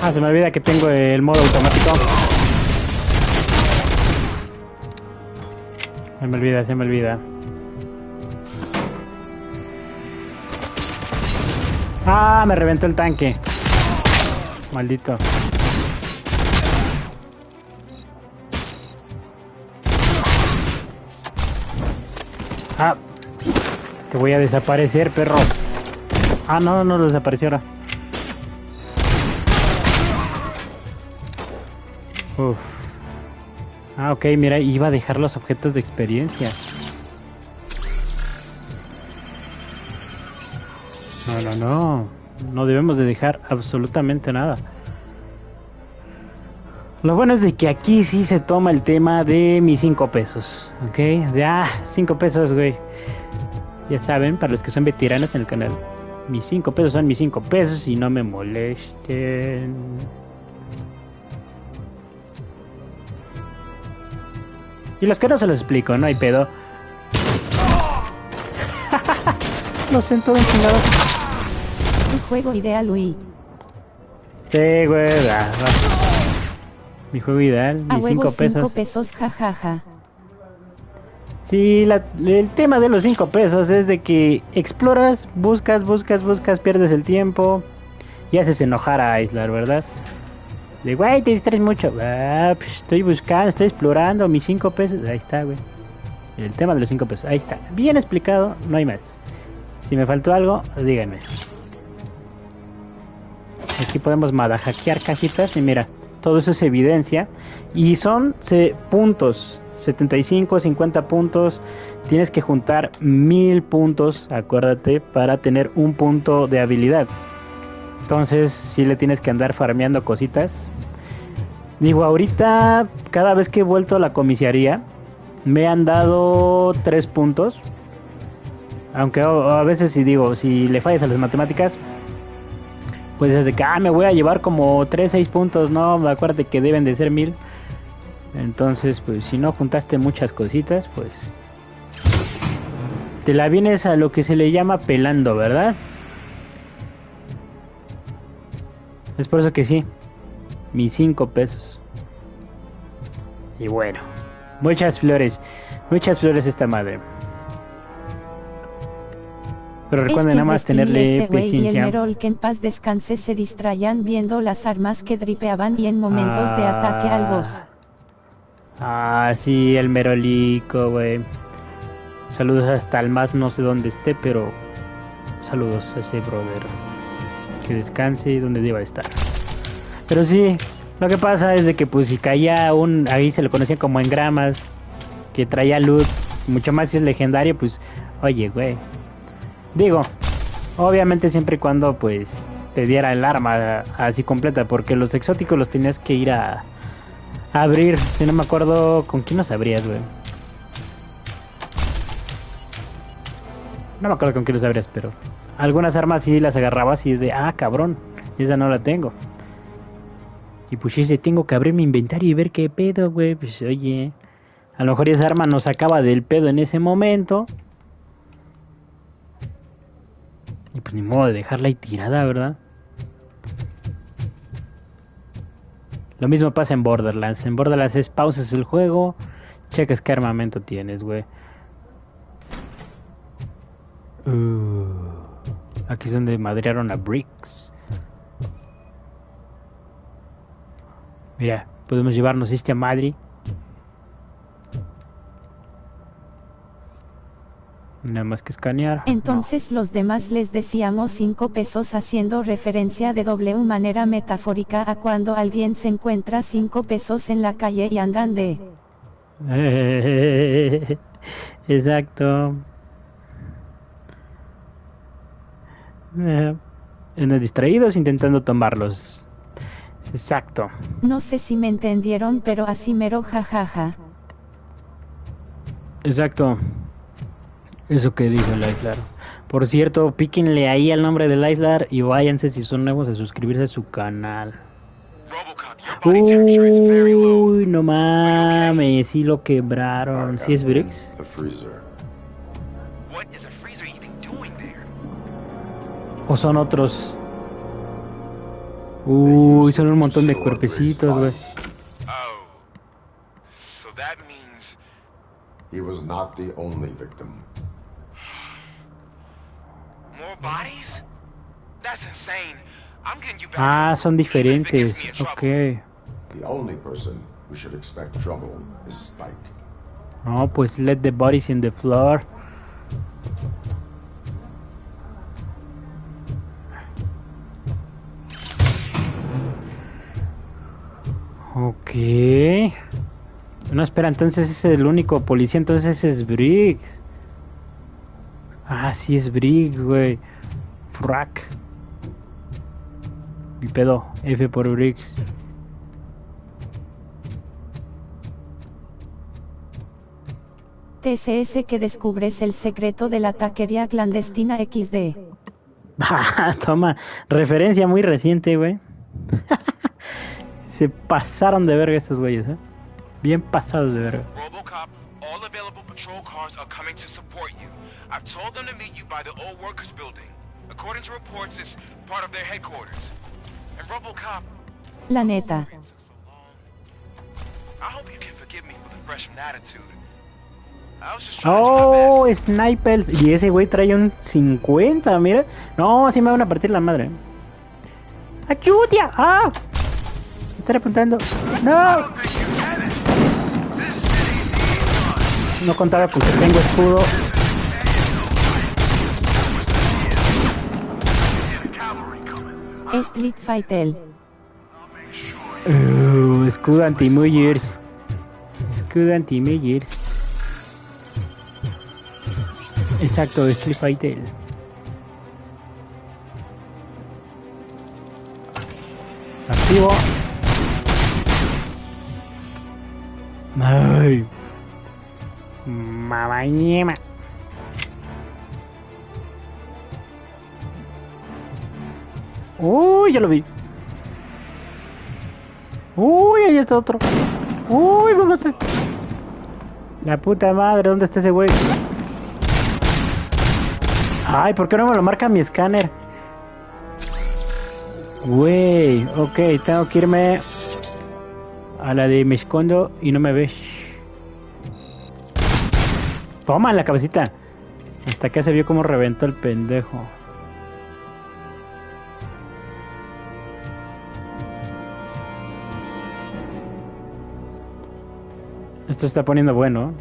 Ah, se me olvida que tengo el modo automático. Se me olvida. Ah, me reventó el tanque. Maldito. Ah, te voy a desaparecer, perro. Ah, no desapareció ahora. Uf. Ah, ok, mira, iba a dejar los objetos de experiencia. No debemos de dejar absolutamente nada. Lo bueno es de que aquí sí se toma el tema de mis 5 pesos, ¿ok? 5 pesos, güey. Ya saben, para los que son veteranos en el canal, mis 5 pesos son mis 5 pesos y no me molesten. Y los que no se los explico, no hay pedo. Lo siento, chingado. Un juego ideal, Luis. Sí, güey. Mi juego ideal, A mis huevo 5 pesos. 5 pesos, jajaja. Sí, el tema de los 5 pesos es de que exploras, buscas, pierdes el tiempo y haces enojar a Islar, ¿verdad? De güey, te distraes mucho. Ah, pues estoy buscando, estoy explorando mis 5 pesos. Ahí está, güey. El tema de los 5 pesos. Ahí está. Bien explicado, no hay más. Si me faltó algo, díganme. Aquí podemos hackear cajitas y mira, todo eso es evidencia. Y son puntos. 75, 50 puntos. Tienes que juntar 1000 puntos, acuérdate, para tener un punto de habilidad. Entonces, sí le tienes que andar farmeando cositas. Digo, ahorita, cada vez que he vuelto a la comisaría, me han dado 3 puntos. Aunque a veces, si le fallas a las matemáticas, pues es de que, me voy a llevar como 3, 6 puntos. No, acuérdate que deben de ser 1000. Entonces, pues si no juntaste muchas cositas, pues te la vienes a lo que se le llama pelando, ¿verdad? Es por eso que sí, mis 5 pesos. Y bueno, muchas flores esta madre. Pero recuerden nada más tenerle paciencia. Y el Merol, que en paz descanse, se distraían viendo las armas que dripeaban y en momentos de ataque al boss. Sí, el Merolico, güey. Saludos hasta el más no sé dónde esté, pero saludos a ese brother. Que descanse donde deba estar. Pero sí, lo que pasa es de que pues si caía ahí se le conocía como engramas, que traía loot, mucho más si es legendario, pues, oye, güey. Digo, obviamente siempre y cuando pues te diera el arma así completa, porque los exóticos los tenías que ir a abrir. Si no me acuerdo con quién los abrías, güey. No me acuerdo con quién los abrías, pero algunas armas sí las agarrabas y es de, cabrón, esa no la tengo. Y pues sí, tengo que abrir mi inventario y ver qué pedo, güey. Pues oye, a lo mejor esa arma nos sacaba del pedo en ese momento. Y pues ni modo de dejarla ahí tirada, ¿verdad? Lo mismo pasa en Borderlands. En Borderlands es pausas el juego, checas qué armamento tienes, güey. Aquí es donde madrearon a Briggs. Mira, podemos llevarnos a Madrid. Nada más que escanear. Entonces los demás les decíamos 5 pesos, haciendo referencia de doble manera metafórica a cuando alguien se encuentra 5 pesos en la calle y andan de... Exacto. Andan distraídos intentando tomarlos. Exacto. No sé si me entendieron, pero así mero, jajaja. Exacto. Eso que dijo el Islar. Por cierto, píquenle ahí al nombre del Islar y váyanse si son nuevos a suscribirse a su canal. Uy, no mames, sí lo quebraron. ¿Sí es Briggs? ¿O son otros? Uy, son un montón de cuerpecitos, güey. He was not the only victim. Son diferentes. Ok. The only person who should expect trouble is Spike. No, pues let the bodies in the floor. Ok. No, espera, entonces ese es el único policía, entonces ese es Briggs. Sí es Briggs, güey. Frack. Mi pedo, F por Briggs. TSS que descubres el secreto de la taquería clandestina XD. Toma, referencia muy reciente, güey. Se pasaron de verga estos güeyes, bien pasados de verga. Robocop, all available patrol cars are coming to support you. I've told them to meet you by the old workers building. According to reports, it's part of their headquarters. And Robocop... La neta. I hope you can forgive me for the freshman attitude. I was just trying to do my best. Oh, snipers. Y ese güey trae un 50, mira. No, sí me van a partir la madre. ¡Ayudia! ¡Ah! Me están apuntando. ¡No! No contaba con que tengo escudo. Street Fighter. Escudo anti-muggers. Escudo anti-muggers. Exacto, Street Fighter. Activo. Ay. Mamañema. Uy, ya lo vi. Uy, ahí está otro. Uy, vamos a... La puta madre, ¿dónde está ese güey? Ay, ¿por qué no me lo marca mi escáner? Güey, ok, tengo que irme a la de me escondo y no me ves. Toma en la cabecita. Hasta que se vio cómo reventó el pendejo. Esto se está poniendo bueno.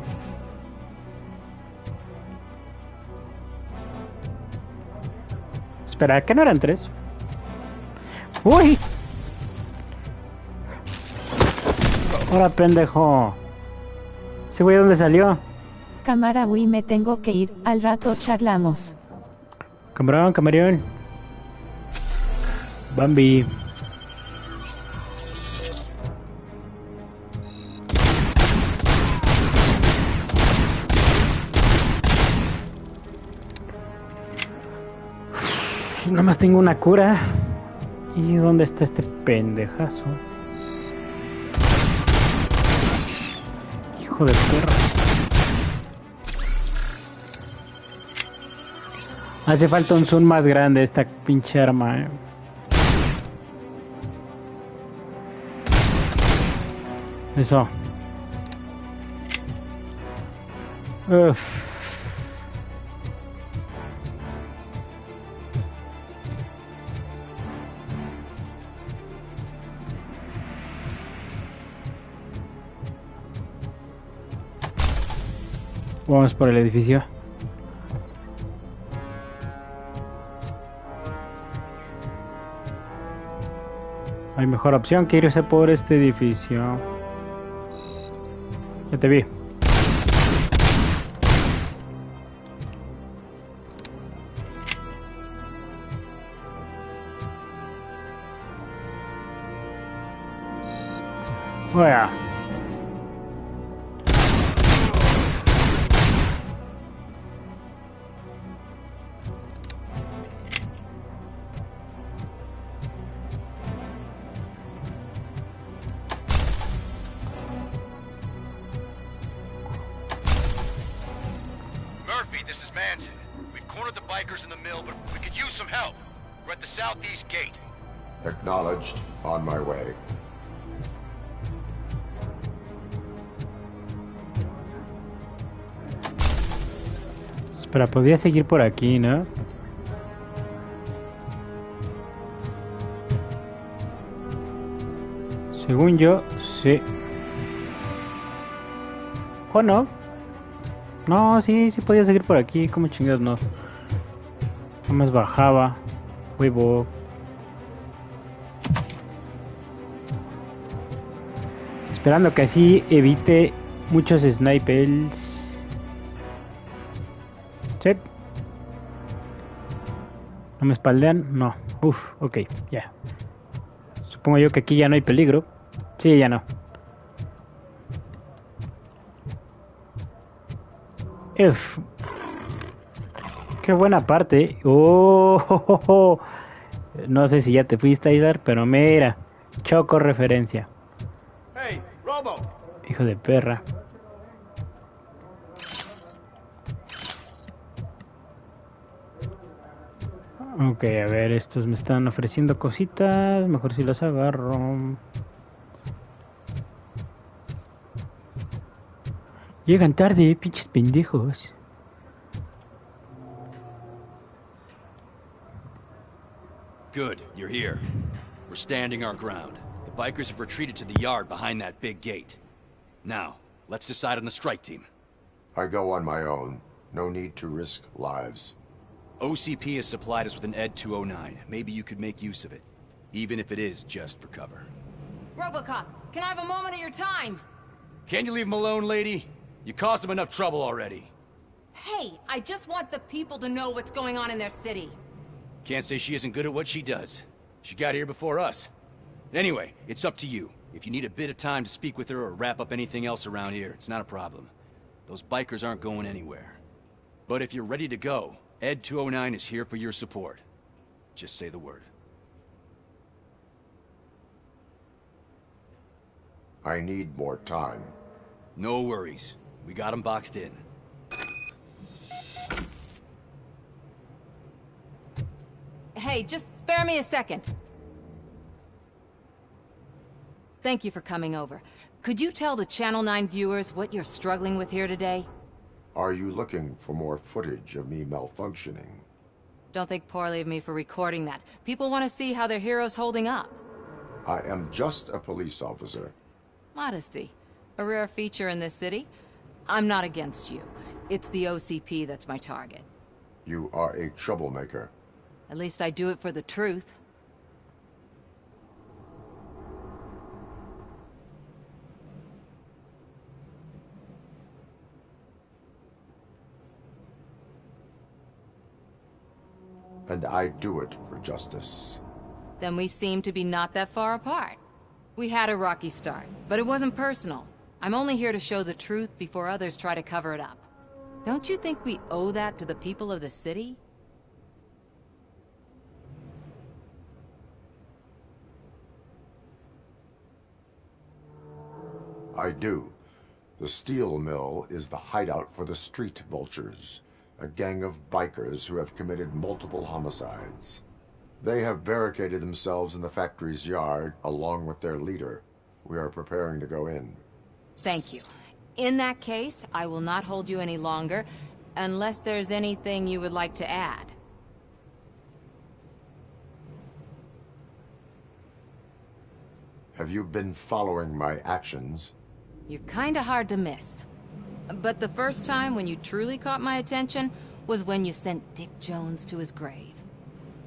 Espera, ¿qué no eran 3? ¡Uy! ¡Ahora, pendejo! ¿Ese güey dónde salió? Cámara, uy, me tengo que ir. Al rato charlamos. Camarón, camarón. Bambi. Nada más tengo una cura. ¿Y dónde está este pendejazo? Hijo de perro. Hace falta un zoom más grande esta pinche arma, Eso. Uff. Vamos por el edificio. Hay mejor opción que irse por este edificio. Ya te vi. Bueno. Acknowledged. On my way. Espera, podía seguir por aquí, ¿no? Según yo, sí. ¿O no? No, sí podía seguir por aquí. ¿Cómo chingados no? Nada más bajaba. Huevo. Esperando que así evite muchos snipers. Sí. ¿No me espaldean? No. Uf, ok, ya. Supongo yo que aquí ya no hay peligro. Sí, ya no. Uf. Qué buena parte. Oh. No sé si ya te fuiste a ayudar, pero mira. Choco referencia. Hey, Robo. Hijo de perra. Ok, a ver, estos me están ofreciendo cositas. Mejor si los agarro. Llegan tarde, pinches pendejos. Good, you're here. We're standing our ground. The bikers have retreated to the yard behind that big gate. Now, let's decide on the strike team. I go on my own. No need to risk lives. OCP has supplied us with an ED 209. Maybe you could make use of it. Even if it is just for cover. Robocop, can I have a moment of your time? Can you leave him alone, lady? You caused him enough trouble already. Hey, I just want the people to know what's going on in their city. Can't say she isn't good at what she does. She got here before us. Anyway, it's up to you. If you need a bit of time to speak with her or wrap up anything else around here, it's not a problem. Those bikers aren't going anywhere. But if you're ready to go, ED 209 is here for your support. Just say the word. I need more time. No worries. We got them boxed in. Hey, just spare me a second. Thank you for coming over. Could you tell the Channel 9 viewers what you're struggling with here today? Are you looking for more footage of me malfunctioning? Don't think poorly of me for recording that. People want to see how their hero's holding up. I am just a police officer. Modesty. A rare feature in this city. I'm not against you. It's the OCP that's my target. You are a troublemaker. At least I do it for the truth. And I do it for justice. Then we seem to be not that far apart. We had a rocky start, but it wasn't personal. I'm only here to show the truth before others try to cover it up. Don't you think we owe that to the people of the city? I do. The steel mill is the hideout for the street vultures, a gang of bikers who have committed multiple homicides. They have barricaded themselves in the factory's yard along with their leader. We are preparing to go in. Thank you. In that case, I will not hold you any longer, unless there's anything you would like to add. Have you been following my actions? You're kinda hard to miss. But the first time when you truly caught my attention was when you sent Dick Jones to his grave.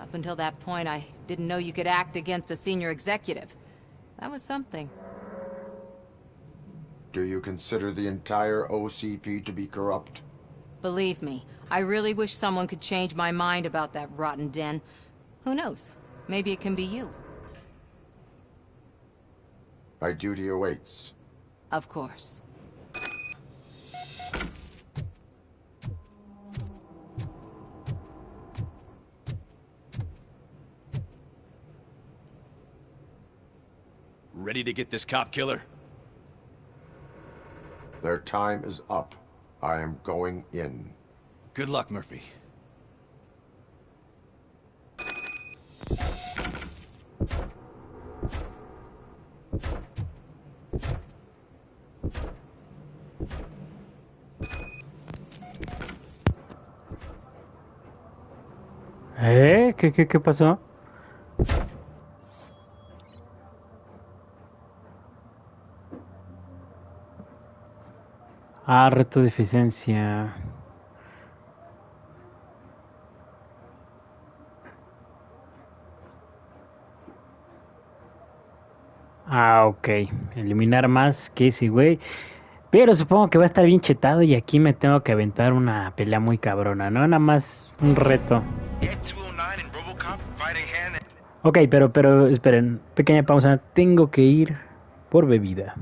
Up until that point, I didn't know you could act against a senior executive. That was something. Do you consider the entire OCP to be corrupt? Believe me, I really wish someone could change my mind about that rotten den. Who knows? Maybe it can be you. My duty awaits. Of course. Ready to get this cop killer? Their time is up. I am going in. Good luck, Murphy. ¿Qué pasó? Ah, reto de eficiencia. Ah, ok. Eliminar más que ese güey. Pero supongo que va a estar bien chetado y aquí me tengo que aventar una pelea muy cabrona, ¿no? Nada más un reto. Ok, pero esperen. Pequeña pausa. Tengo que ir por bebida.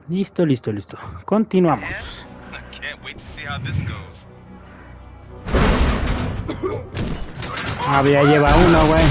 Listo, listo, listo. Continuamos. Ah, ya lleva uno, güey.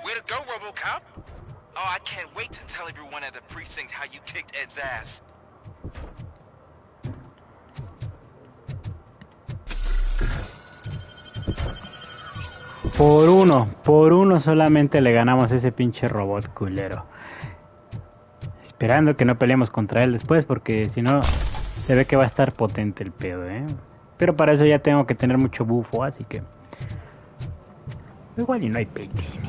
Way to go, Robocop! Oh, I can't wait to tell everyone at the precinct how you kicked Ed's ass. Por uno solamente le ganamos a ese pinche robot culero. Esperando que no peleemos contra él después, porque si no, se ve que va a estar potente el pedo, Pero para eso ya tengo que tener mucho bufo, así que... Igual y no hay pleitín.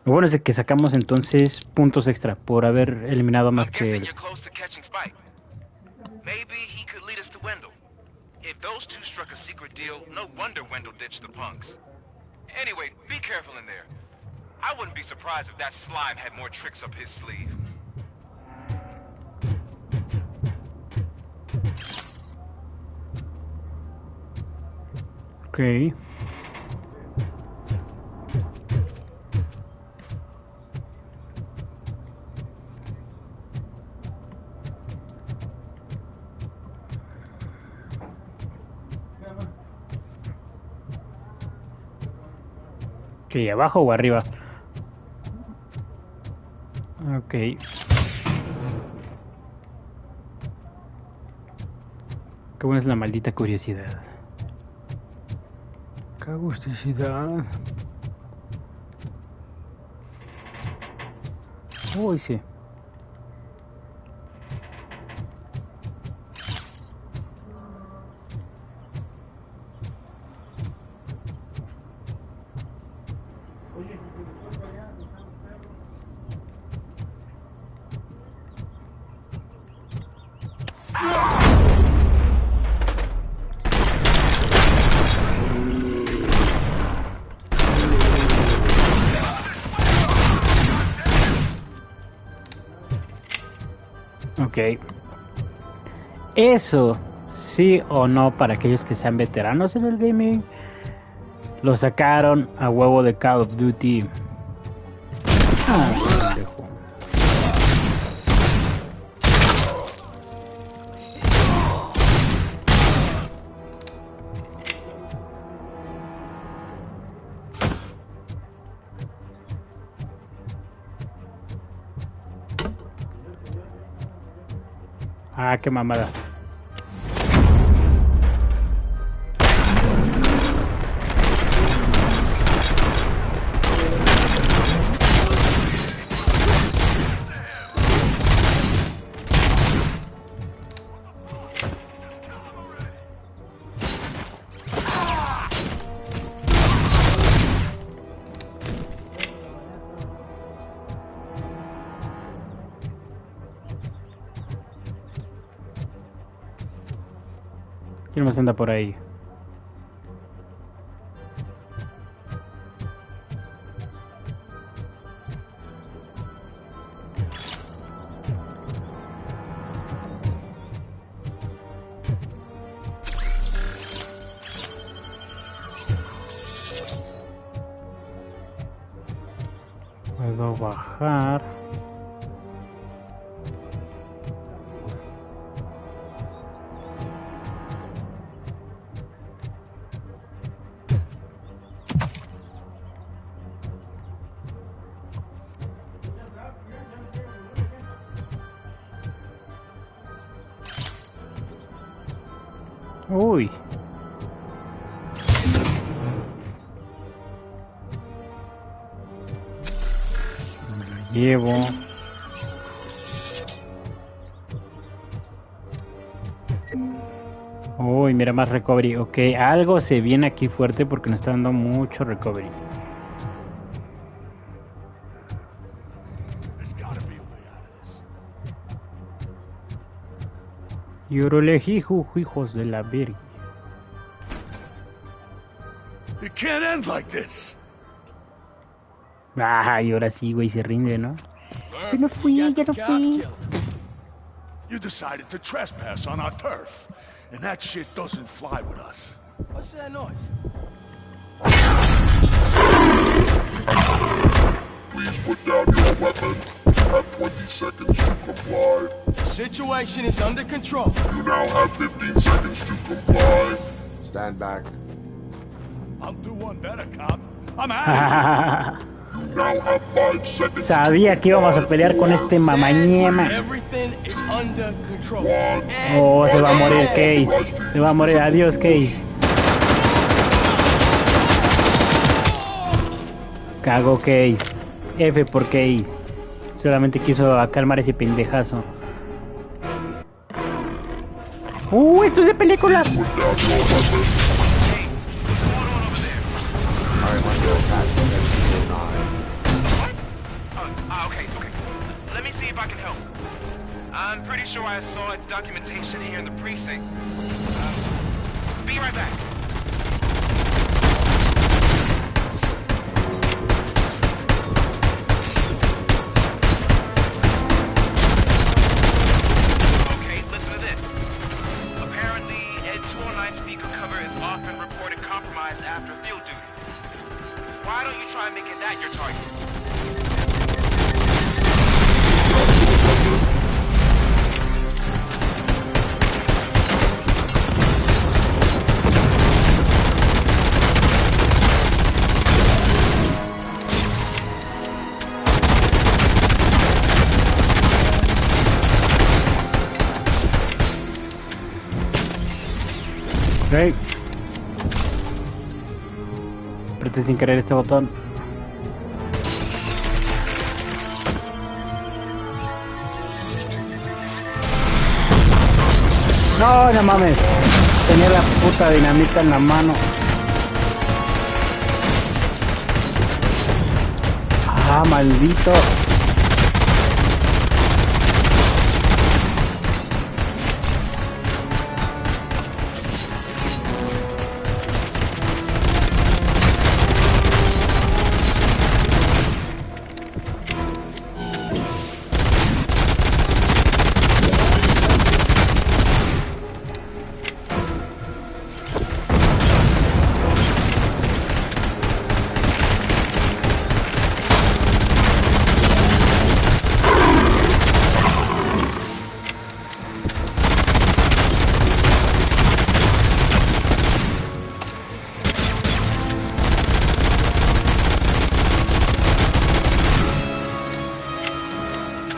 Lo bueno es que sacamos entonces puntos extra por haber eliminado más que él. Maybe he could lead us to Wendell. If those two struck a secret deal, no wonder Wendell ditched the punks. Anyway, be careful in there. I wouldn't be surprised if that slime had more tricks up his sleeve. Okay. Ok, ¿abajo o arriba? Ok. Qué buena es la maldita curiosidad. Qué gustosidad. Uy, sí. Ok. Eso, sí o no, para aquellos que sean veteranos en el gaming, lo sacaron a huevo de Call of Duty. Ah, pendejo. Ah, qué mamada. ¿Quién más anda por ahí? Puedo bajar. Uy. Me lo llevo. Uy, mira, más recovery. Ok, algo se viene aquí fuerte porque nos está dando mucho recovery. Yorolejiju, hijos de la virgen. It can't end like this. Ah, y ahora sí, güey, se rinde, ¿no? Yo no fui, yo no fui. You decided to trespass on our turf, and that shit doesn't fly with us. What's that noise? Please put down your weapon. You have 20 seconds to comply. The situation is under control. You now have 15 seconds to comply. Stand back. I'll do one better, cop. I'm out of here. You now have 5 seconds. Sabía que íbamos a pelear con este mamañema. Everything is under control. Oh, se va a morir Case. Se va a morir. Adiós, Case. Cago Case. F por Case. Solamente quiso calmar ese pendejazo. Esto es de película. Okay. Let me see if I can help. I'm pretty sure I saw its documentation here in the precinct. Be right back. Okay, listen to this. Apparently, Ed 209 speaker cover is often reported compromised after field duty. Why don't you try making that your target? Ok. Apreté sin querer este botón. No, no mames. Tenía la puta dinamita en la mano. Ah, maldito.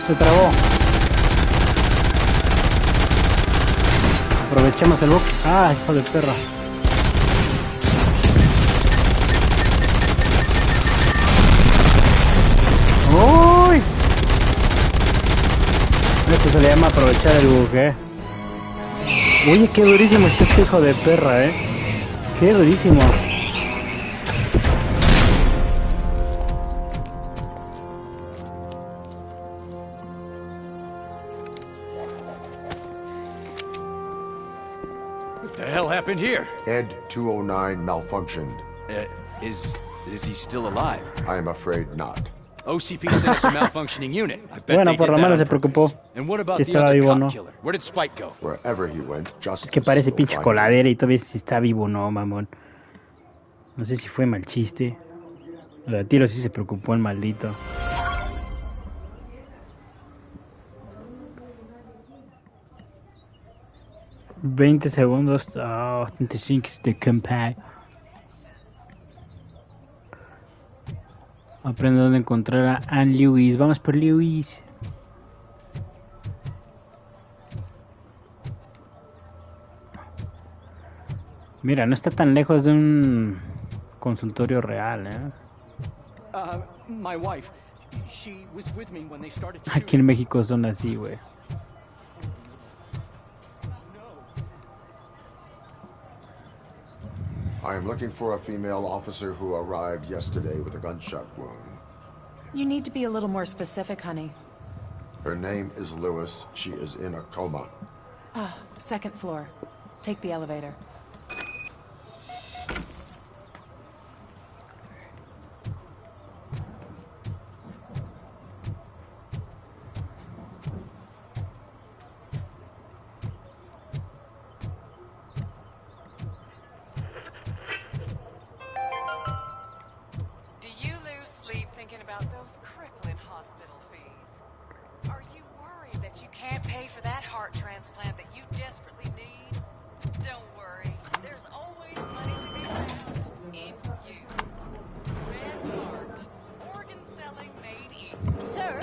Se trabó. Aprovechemos el bug. Ah, hijo de perra. ¡Uy! Esto se le llama aprovechar el bug, Oye, qué durísimo está este hijo de perra, Qué durísimo. happened here? Ed 209 malfunctioned. Is he still alive? I am afraid not. OCP sent us a malfunctioning unit. I bet Bueno, they por did lo that menos on se preocupó. purpose. And what about Si the estaba other vivo o cop no. killer? Where did Spike go? Wherever he went, Es justice que parece will pinche find him. coladera y todavía si está vivo o no, mamón. No sé si fue mal chiste. Lo de tiro sí se preocupó el maldito. $20 a 25 de campaña. Aprende dónde encontrar a Anne Lewis. Vamos por Lewis. Mira, no está tan lejos de un consultorio real, My wife. She was with me when they started Aquí en México son así, güey. I am looking for a female officer who arrived yesterday with a gunshot wound. You need to be a little more specific, honey. Her name is Lewis. She is in a coma. Ah, second floor. Take the elevator. Do you lose sleep thinking about those crippling hospital fees? Are you worried that you can't pay for that heart transplant that you desperately need? Don't worry, there's always money to be found in you. Red Heart, organ selling made equal. Sir,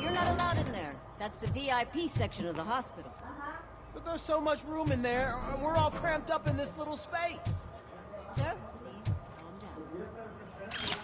you're not allowed in there. That's the VIP section of the hospital. But there's so much room in there, and we're all cramped up in this little space. Sir, please calm down.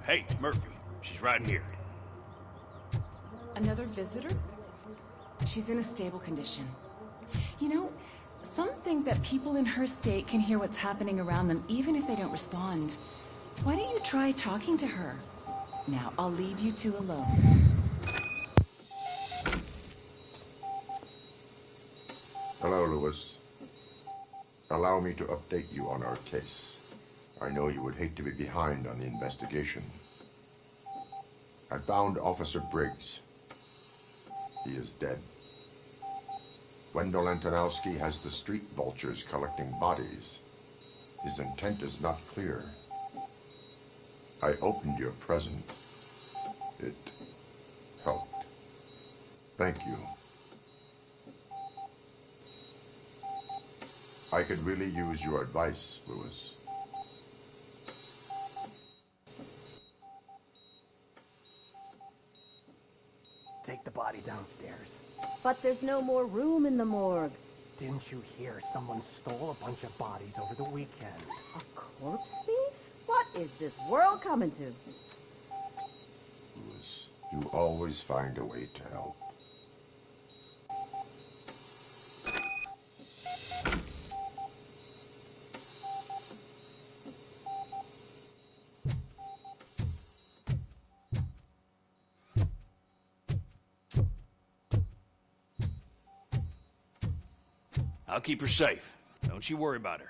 Hey, Murphy. She's right here. Another visitor? She's in a stable condition. You know, some think that people in her state can hear what's happening around them even if they don't respond. Why don't you try talking to her? Now, I'll leave you two alone. Hello, Lewis. Allow me to update you on our case. I know you would hate to be behind on the investigation. I found Officer Briggs. He is dead. Wendell Antonowski has the street vultures collecting bodies. His intent is not clear. I opened your present. It helped. Thank you. I could really use your advice, Lewis. Take the body downstairs. But there's no more room in the morgue. Didn't you hear someone stole a bunch of bodies over the weekend? A corpse thief? What is this world coming to? Lewis, you always find a way to help. I'll keep her safe. Don't you worry about her.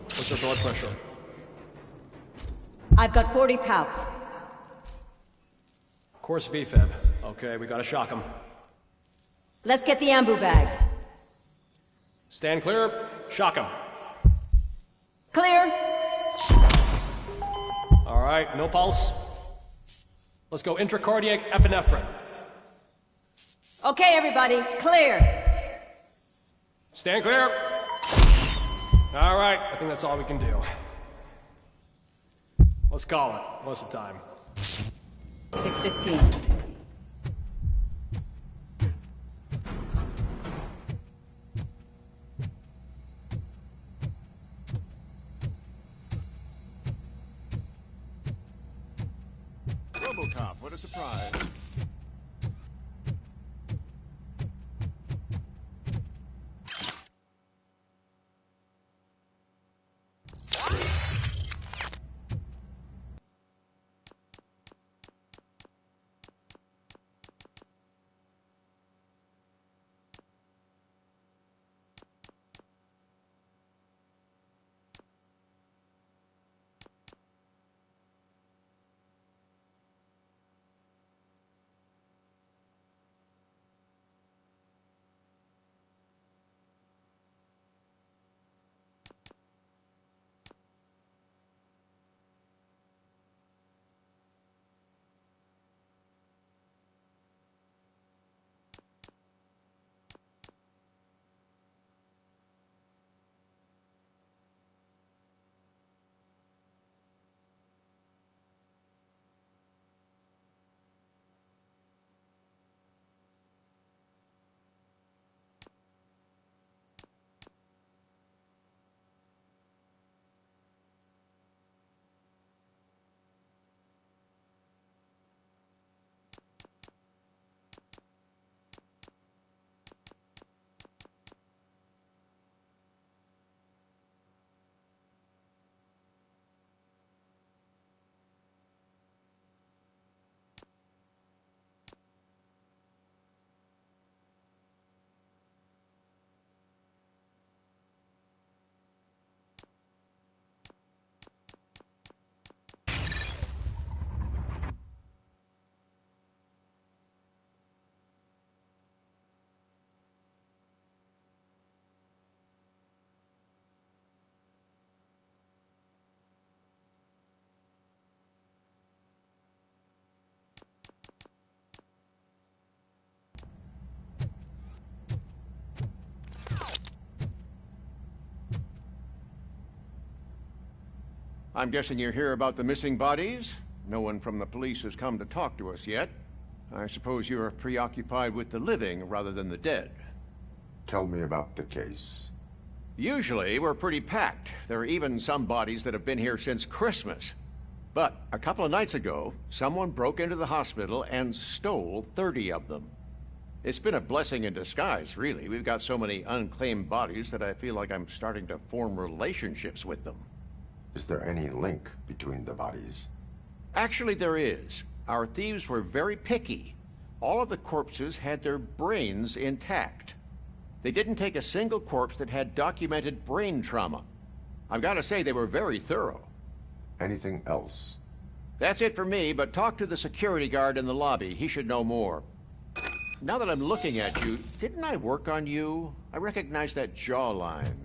What's her blood pressure? I've got 40 pow. Course VFib. Okay, we gotta shock him. Let's get the ambu bag. Stand clear, shock him. Clear. All right, no pulse. Let's go intracardiac epinephrine. Okay, everybody, clear. Stand clear. All right, I think that's all we can do. Let's call it. What's the time? 6:15. Robocop, what a surprise. I'm guessing you're here about the missing bodies? No one from the police has come to talk to us yet. I suppose you're preoccupied with the living rather than the dead. Tell me about the case. Usually, we're pretty packed. There are even some bodies that have been here since Christmas. But a couple of nights ago, someone broke into the hospital and stole 30 of them. It's been a blessing in disguise, really. We've got so many unclaimed bodies that I feel like I'm starting to form relationships with them. Is there any link between the bodies? Actually, there is. Our thieves were very picky. All of the corpses had their brains intact. They didn't take a single corpse that had documented brain trauma. I've got to say, they were very thorough. Anything else? That's it for me, but talk to the security guard in the lobby. He should know more. Now that I'm looking at you, didn't I work on you? I recognize that jawline.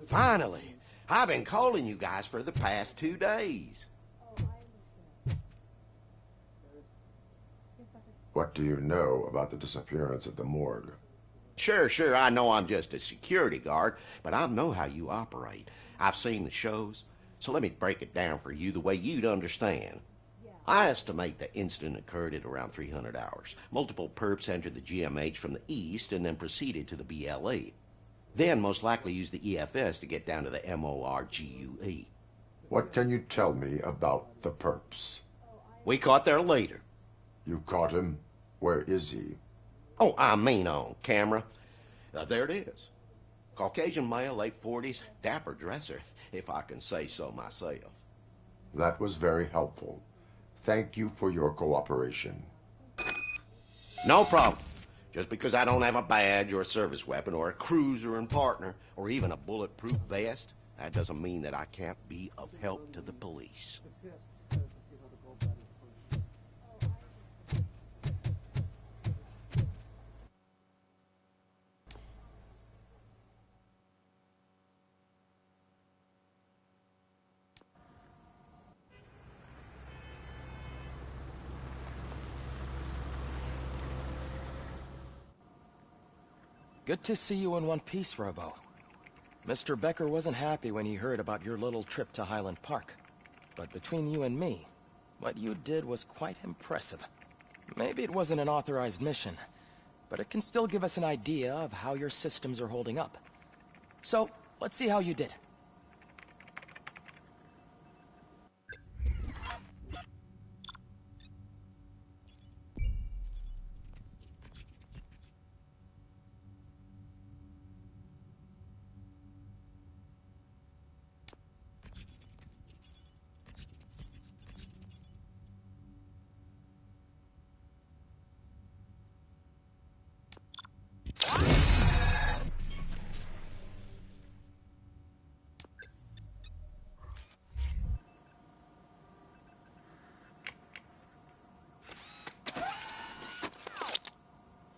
Finally! I've been calling you guys for the past 2 days. What do you know about the disappearance at the morgue? Sure, I know I'm just a security guard, but I know how you operate. I've seen the shows, so let me break it down for you the way you'd understand. I estimate the incident occurred at around 300 hours. Multiple perps entered the GMH from the east and then proceeded to the BLE. Then most likely used the EFS to get down to the MORGUE. What can you tell me about the perps? We caught their leader. You caught him? Where is he? Oh, I mean on camera. There it is. Caucasian male, late 40s, dapper dresser, if I can say so myself. That was very helpful. Thank you for your cooperation. No problem. Just because I don't have a badge or a service weapon or a cruiser and partner or even a bulletproof vest, that doesn't mean that I can't be of help to the police. Good to see you in one piece, Robo. Mr. Becker wasn't happy when he heard about your little trip to Highland Park. But between you and me, what you did was quite impressive. Maybe it wasn't an authorized mission, but it can still give us an idea of how your systems are holding up. So, let's see how you did.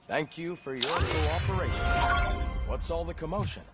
Thank you for your cooperation. What's all the commotion?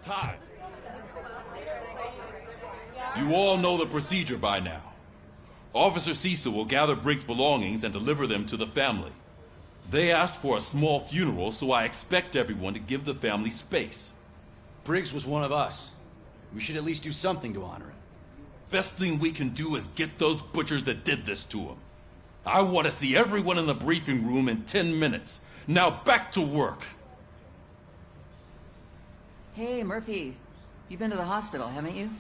time. You all know the procedure by now. Officer Cecil will gather Briggs' belongings and deliver them to the family. They asked for a small funeral, so I expect everyone to give the family space. Briggs was one of us. We should at least do something to honor him. Best thing we can do is get those butchers that did this to him. I want to see everyone in the briefing room in 10 minutes. Now back to work. Hey, Murphy. You've been to the hospital, haven't you?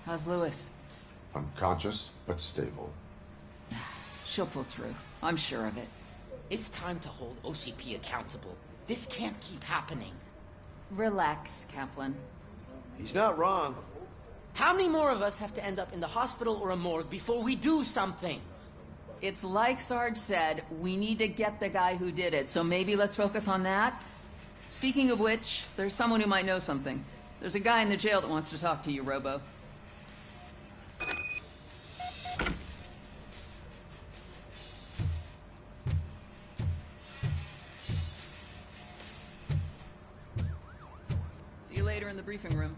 How's Lewis? Unconscious, but stable. She'll pull through. I'm sure of it. It's time to hold OCP accountable. This can't keep happening. Relax, Kaplan. He's not wrong. How many more of us have to end up in the hospital or a morgue before we do something? It's like Sarge said, we need to get the guy who did it, so maybe let's focus on that. Speaking of which, there's someone who might know something. There's a guy in the jail that wants to talk to you, Robo. See you later in the briefing room.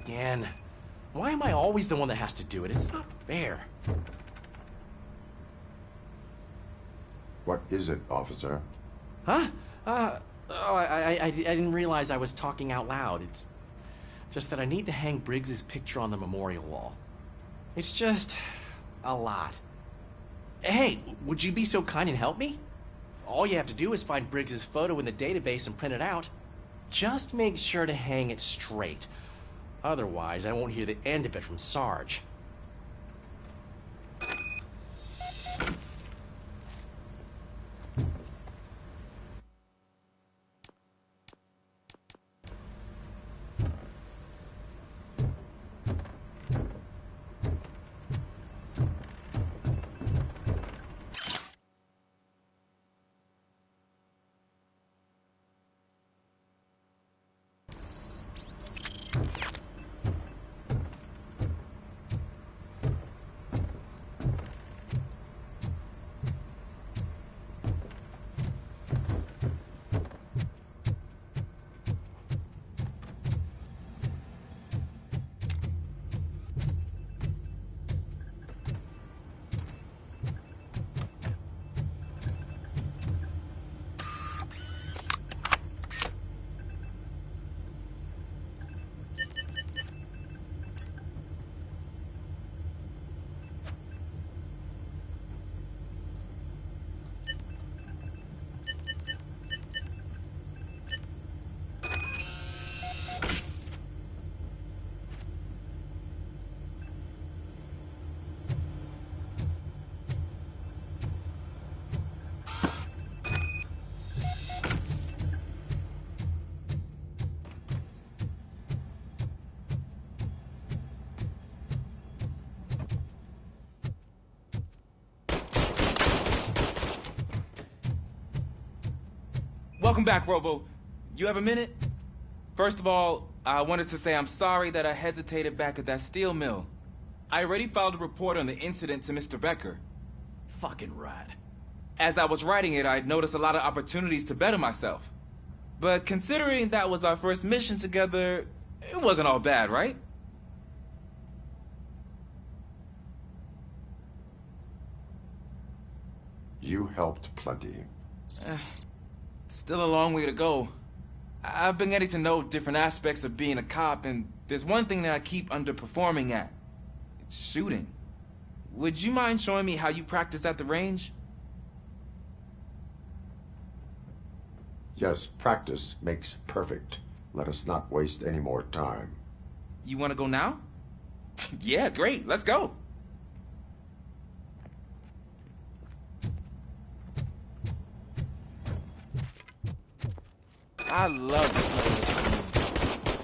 Again. Why am I always the one that has to do it? It's not fair. What is it, officer? Huh? I didn't realize I was talking out loud. It's just that I need to hang Briggs's picture on the memorial wall. It's just a lot. Hey, would you be so kind and help me? All you have to do is find Briggs's photo in the database and print it out. Just make sure to hang it straight. Otherwise, I won't hear the end of it from Sarge. Welcome back, Robo. You have a minute? First of all, I wanted to say I'm sorry that I hesitated back at that steel mill. I already filed a report on the incident to Mr. Becker. Fucking rat. As I was writing it, I'd noticed a lot of opportunities to better myself. But considering that was our first mission together, it wasn't all bad, right? You helped plenty. Still a long way to go. I've been getting to know different aspects of being a cop, and there's one thing that I keep underperforming at. It's shooting. Would you mind showing me how you practice at the range? Yes, practice makes perfect. Let us not waste any more time. You want to go now? Yeah, great. Let's go. I love this level.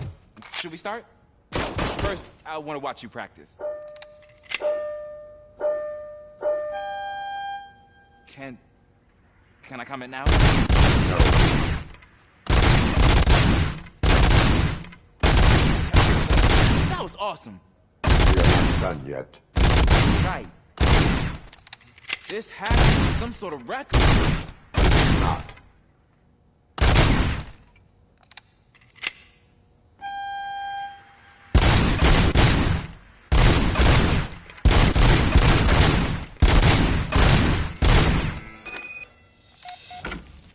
Should we start? First, I want to watch you practice. Can I comment now? was awesome. We aren't done yet. Right. This has to be some sort of record. Not.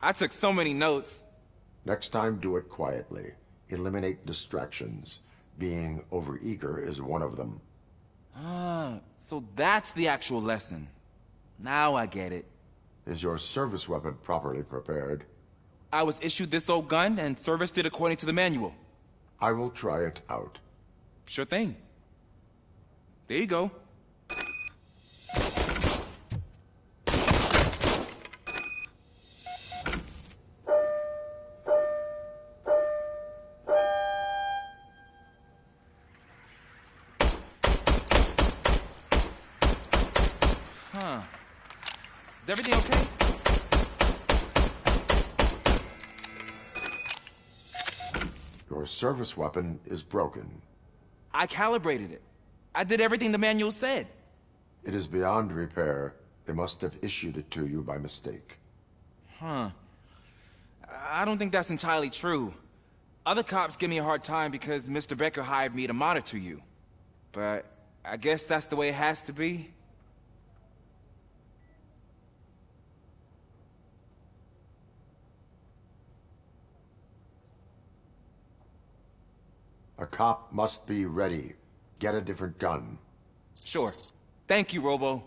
I took so many notes. Next time, do it quietly. Eliminate distractions. Being overeager is one of them. Ah, so that's the actual lesson. Now I get it. Is your service weapon properly prepared? I was issued this old gun and serviced it according to the manual. I will try it out. Sure thing. There you go. Huh. Is everything okay? Your service weapon is broken. I calibrated it. I did everything the manual said. It is beyond repair. They must have issued it to you by mistake. Huh. I don't think that's entirely true. Other cops give me a hard time because Mr. Becker hired me to monitor you. But I guess that's the way it has to be. A cop must be ready. Get a different gun. Sure. Thank you, Robo.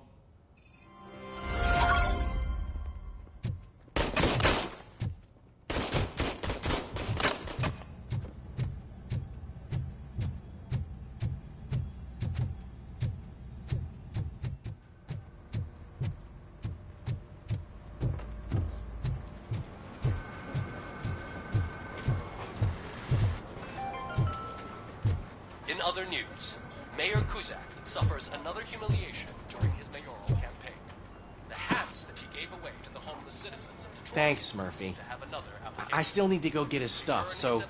In other news, Mayor Kuzak suffers another humiliation during his mayoral campaign. The hats that he gave away to the homeless citizens of Detroit. Thanks, Murphy. To have another application. I still need to go get his stuff, so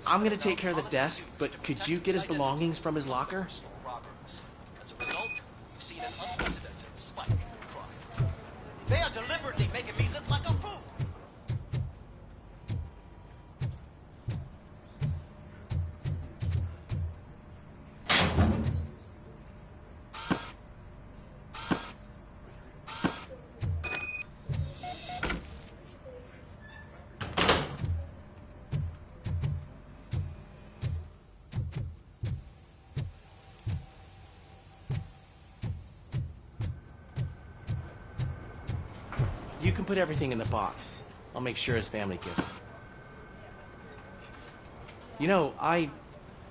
I'm gonna take care of the desk, but could you get his belongings from his locker? As a result, we've seen an unprecedented spike in crime. They are deliberately making me look like a fool. You can put everything in the box. I'll make sure his family gets it. You know, I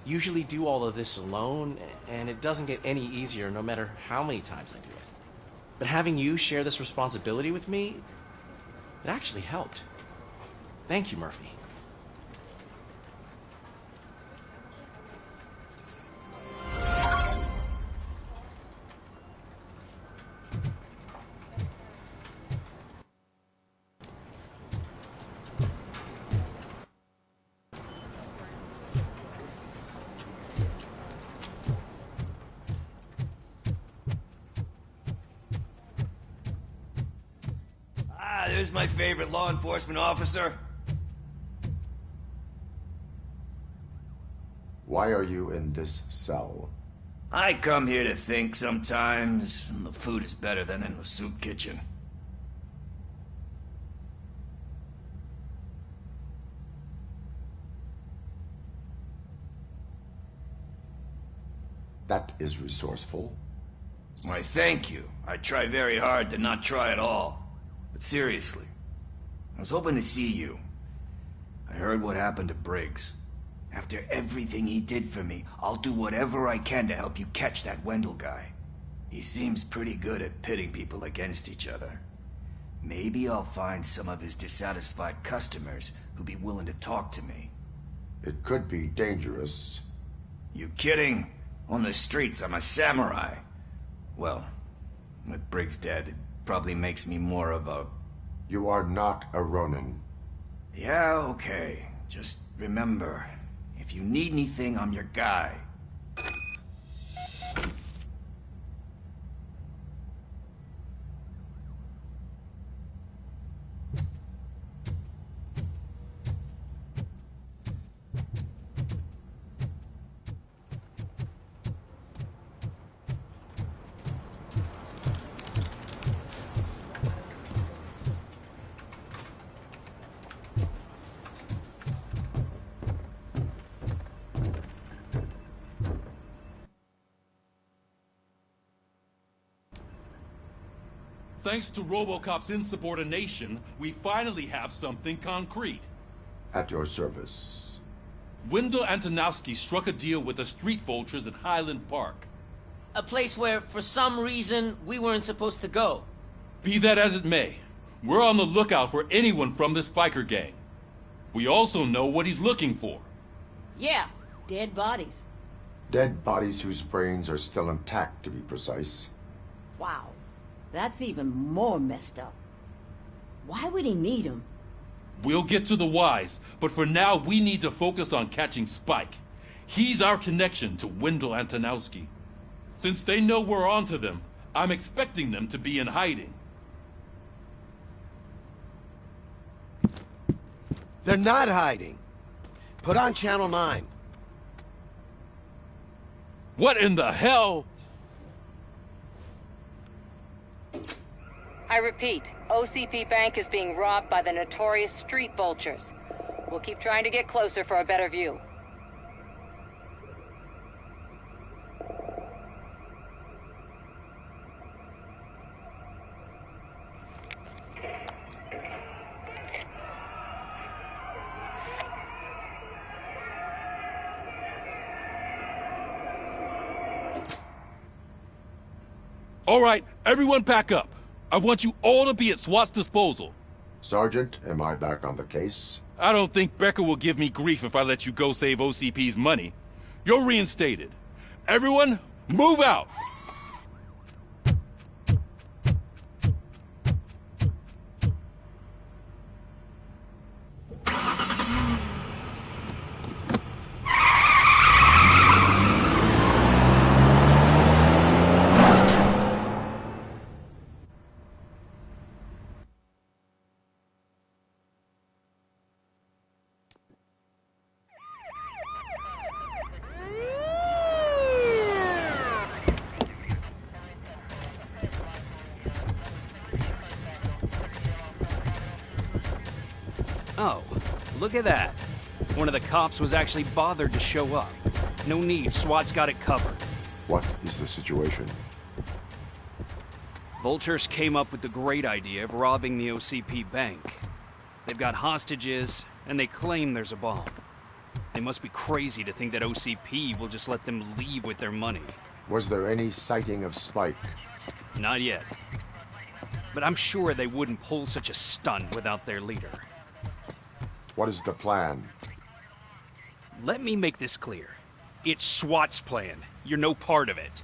usually do all of this alone, and it doesn't get any easier no matter how many times I do it. But having you share this responsibility with me, it actually helped. Thank you, Murphy. There's my favorite law enforcement officer. Why are you in this cell? I come here to think sometimes, and the food is better than in the soup kitchen. That is resourceful. Why, thank you. I try very hard to not try at all. But seriously, I was hoping to see you. I heard what happened to Briggs. After everything he did for me, I'll do whatever I can to help you catch that Wendell guy. He seems pretty good at pitting people against each other. Maybe I'll find some of his dissatisfied customers who'd be willing to talk to me. It could be dangerous. You kidding? On the streets, I'm a samurai. Well, with Briggs dead, it probably makes me more of a... You are not a Ronin. Yeah, okay. Just remember, if you need anything, I'm your guy. Thanks to Robocop's insubordination, we finally have something concrete. At your service. Wendell Antonowski struck a deal with the street vultures at Highland Park. A place where, for some reason, we weren't supposed to go. Be that as it may, we're on the lookout for anyone from this biker gang. We also know what he's looking for. Yeah, dead bodies. Dead bodies whose brains are still intact, to be precise. Wow, that's even more messed up. Why would he need them? We'll get to the whys, but for now we need to focus on catching Spike. He's our connection to Wendell Antonowski. Since they know we're onto them, I'm expecting them to be in hiding. They're not hiding. Put on Channel 9. What in the hell? I repeat, OCP Bank is being robbed by the notorious street vultures. We'll keep trying to get closer for a better view. All right, everyone pack up. I want you all to be at SWAT's disposal. Sergeant, am I back on the case? I don't think Becker will give me grief if I let you go save OCP's money. You're reinstated. Everyone, move out! Oh, look at that. One of the cops was actually bothered to show up. No need, SWAT's got it covered. What is the situation? Vultures came up with the great idea of robbing the OCP bank. They've got hostages, and they claim there's a bomb. They must be crazy to think that OCP will just let them leave with their money. Was there any sighting of Spike? Not yet. But I'm sure they wouldn't pull such a stunt without their leader. What is the plan? Let me make this clear. It's SWAT's plan. You're no part of it.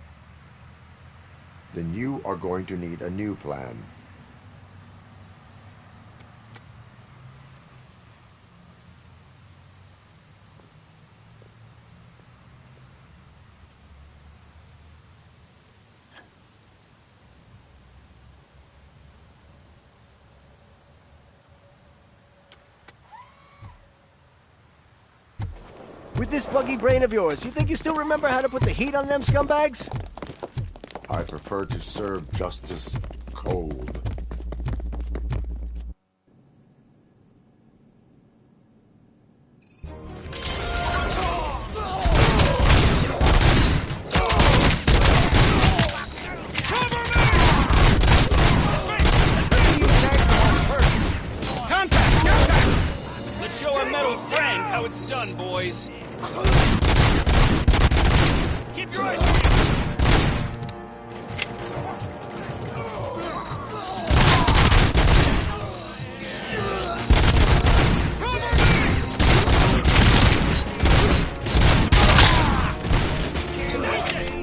Then you are going to need a new plan. With this buggy brain of yours, you think you still remember how to put the heat on them scumbags? I prefer to serve justice cold. Let's show our metal friend how it's done, boys. Keep your eyes peeled.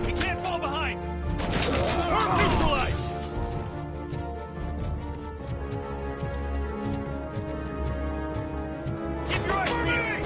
We can't fall behind. We're neutralized. Keep your eyes peeled.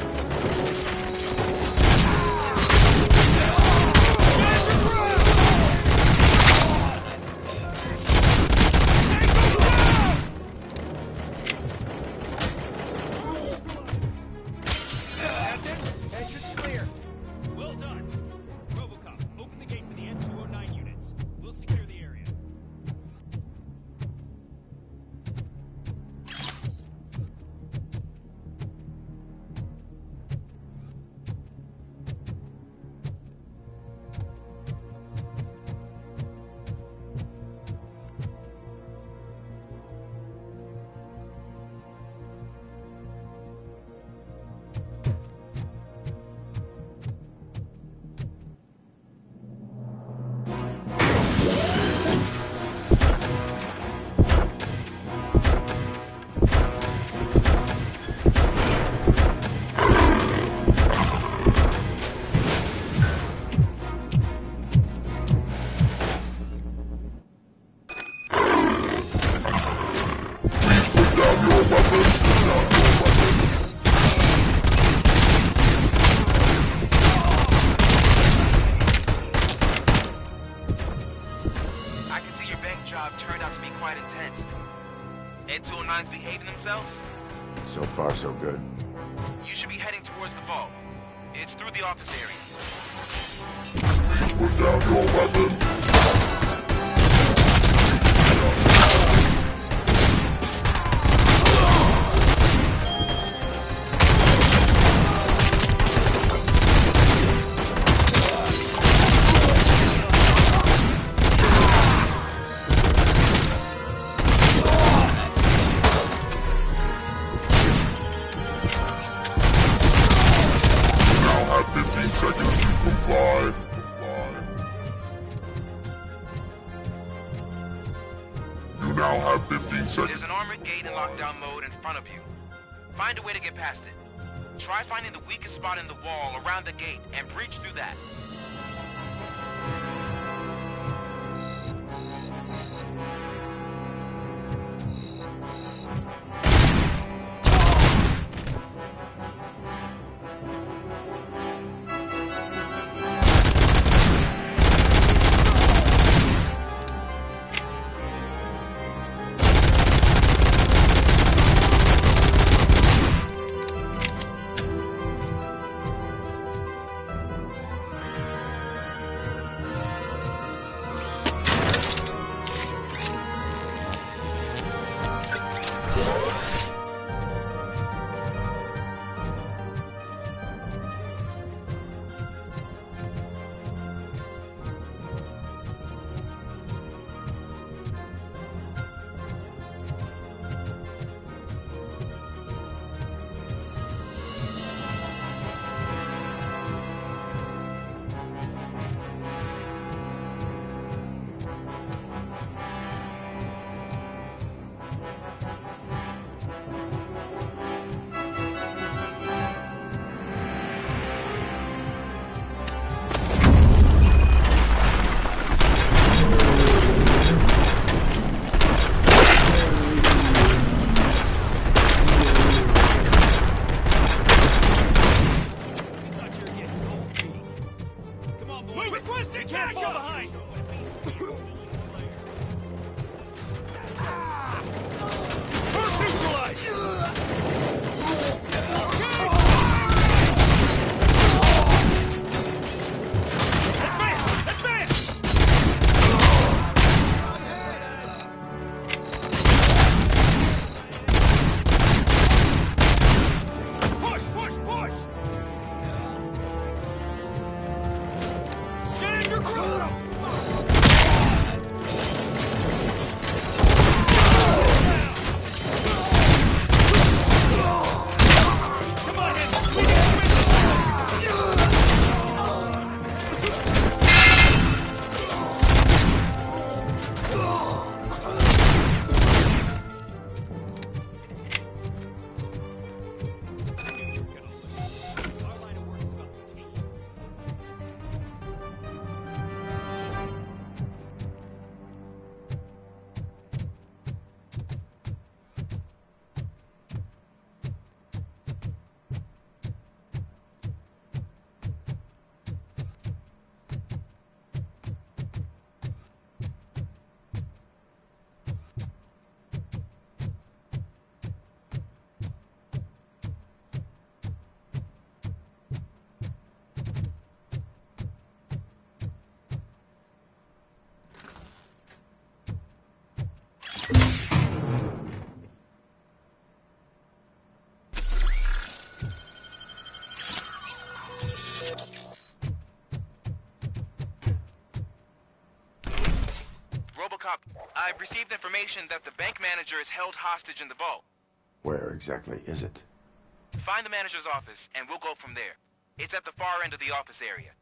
So far, so good. You should be heading towards the vault. It's through the office area. Please put down your weapon. There's an armored gate in lockdown mode in front of you. Find a way to get past it. Try finding the weakest spot in the wall around the gate and breach through that. Robocop, I've received information that the bank manager is held hostage in the vault. Where exactly is it? Find the manager's office, and we'll go from there. It's at the far end of the office area.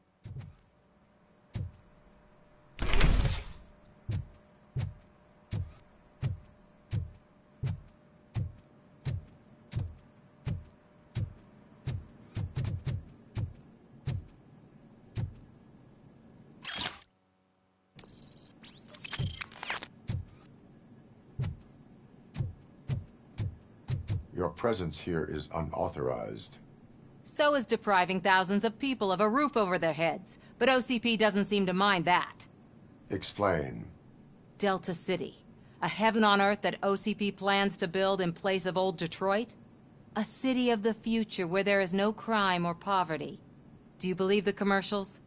Your presence here is unauthorized. So is depriving thousands of people of a roof over their heads. But OCP doesn't seem to mind that. Explain. Delta City. A heaven on earth that OCP plans to build in place of old Detroit? A city of the future where there is no crime or poverty. Do you believe the commercials?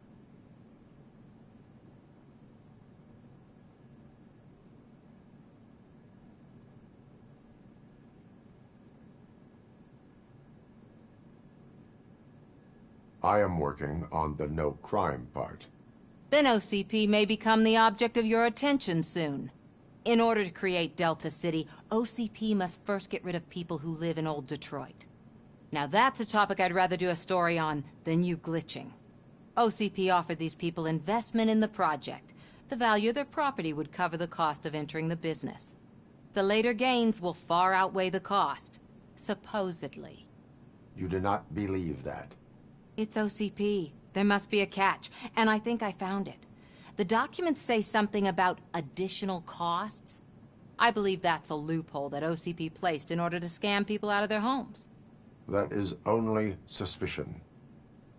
I am working on the no crime part. Then OCP may become the object of your attention soon. In order to create Delta City, OCP must first get rid of people who live in old Detroit. Now that's a topic I'd rather do a story on than you glitching. OCP offered these people investment in the project. The value of their property would cover the cost of entering the business. The later gains will far outweigh the cost, supposedly. You do not believe that? It's OCP. There must be a catch, and I think I found it. The documents say something about additional costs. I believe that's a loophole that OCP placed in order to scam people out of their homes. That is only suspicion.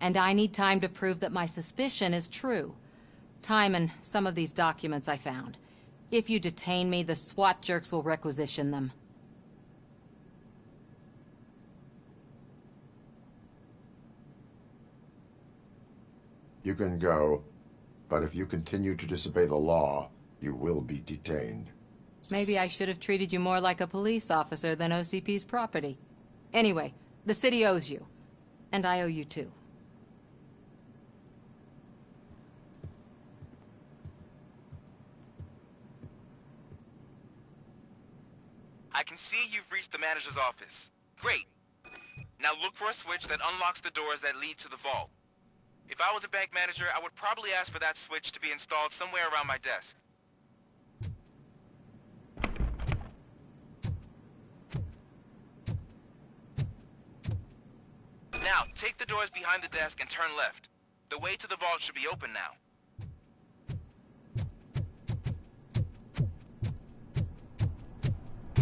And I need time to prove that my suspicion is true. Time and some of these documents I found. If you detain me, the SWAT jerks will requisition them. You can go, but if you continue to disobey the law, you will be detained. Maybe I should have treated you more like a police officer than OCP's property. Anyway, the city owes you. And I owe you too. I can see you've reached the manager's office. Great. Now look for a switch that unlocks the doors that lead to the vault. If I was a bank manager, I would probably ask for that switch to be installed somewhere around my desk. Now, take the doors behind the desk and turn left. The way to the vault should be open now.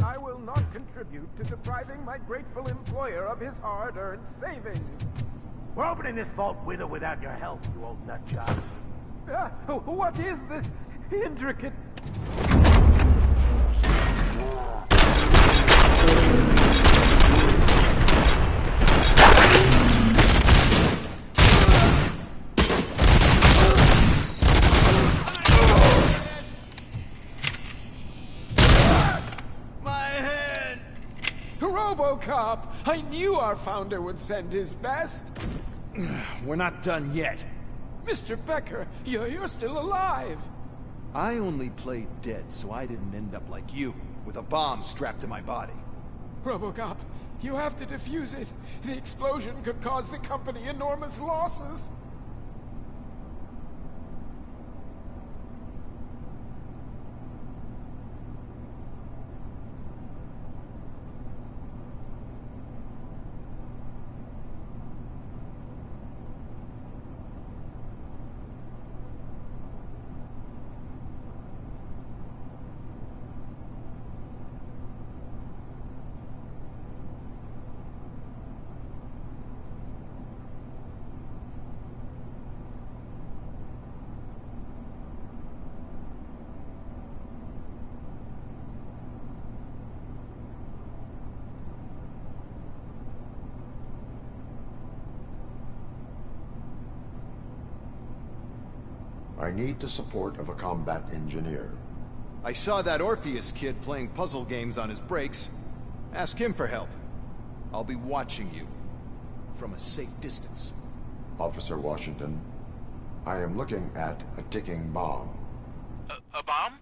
I will not contribute to depriving my grateful employer of his hard-earned savings. We're opening this vault with or without your help, you old nutjob. What is this intricate... Robocop! I knew our founder would send his best! We're not done yet. Mr. Becker, you're still alive! I only played dead so I didn't end up like you, with a bomb strapped to my body. Robocop, you have to defuse it. The explosion could cause the company enormous losses. I need the support of a combat engineer. I saw that Orpheus kid playing puzzle games on his breaks. Ask him for help. I'll be watching you. From a safe distance. Officer Washington, I am looking at a ticking bomb. A bomb?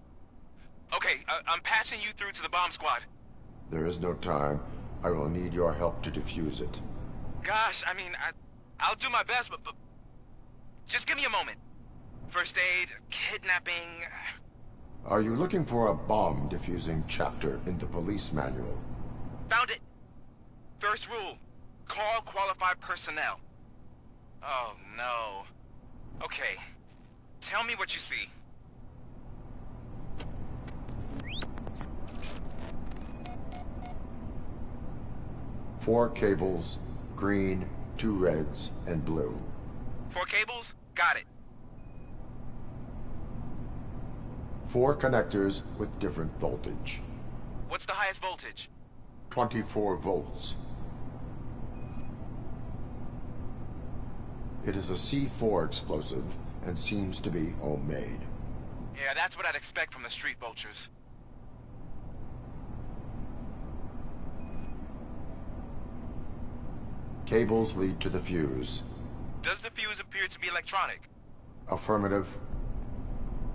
Okay, I'm passing you through to the bomb squad. There is no time. I will need your help to defuse it. Gosh, I mean, I'll do my best, but just give me a moment. First aid, kidnapping... Are you looking for a bomb defusing chapter in the police manual? Found it! First rule, call qualified personnel. Oh, no. Okay, tell me what you see. Four cables, green, 2 reds, and blue. 4 cables? Got it. 4 connectors with different voltage. What's the highest voltage? 24 volts. It is a C4 explosive and seems to be homemade. Yeah, that's what I'd expect from the street vultures. Cables lead to the fuse. Does the fuse appear to be electronic? Affirmative.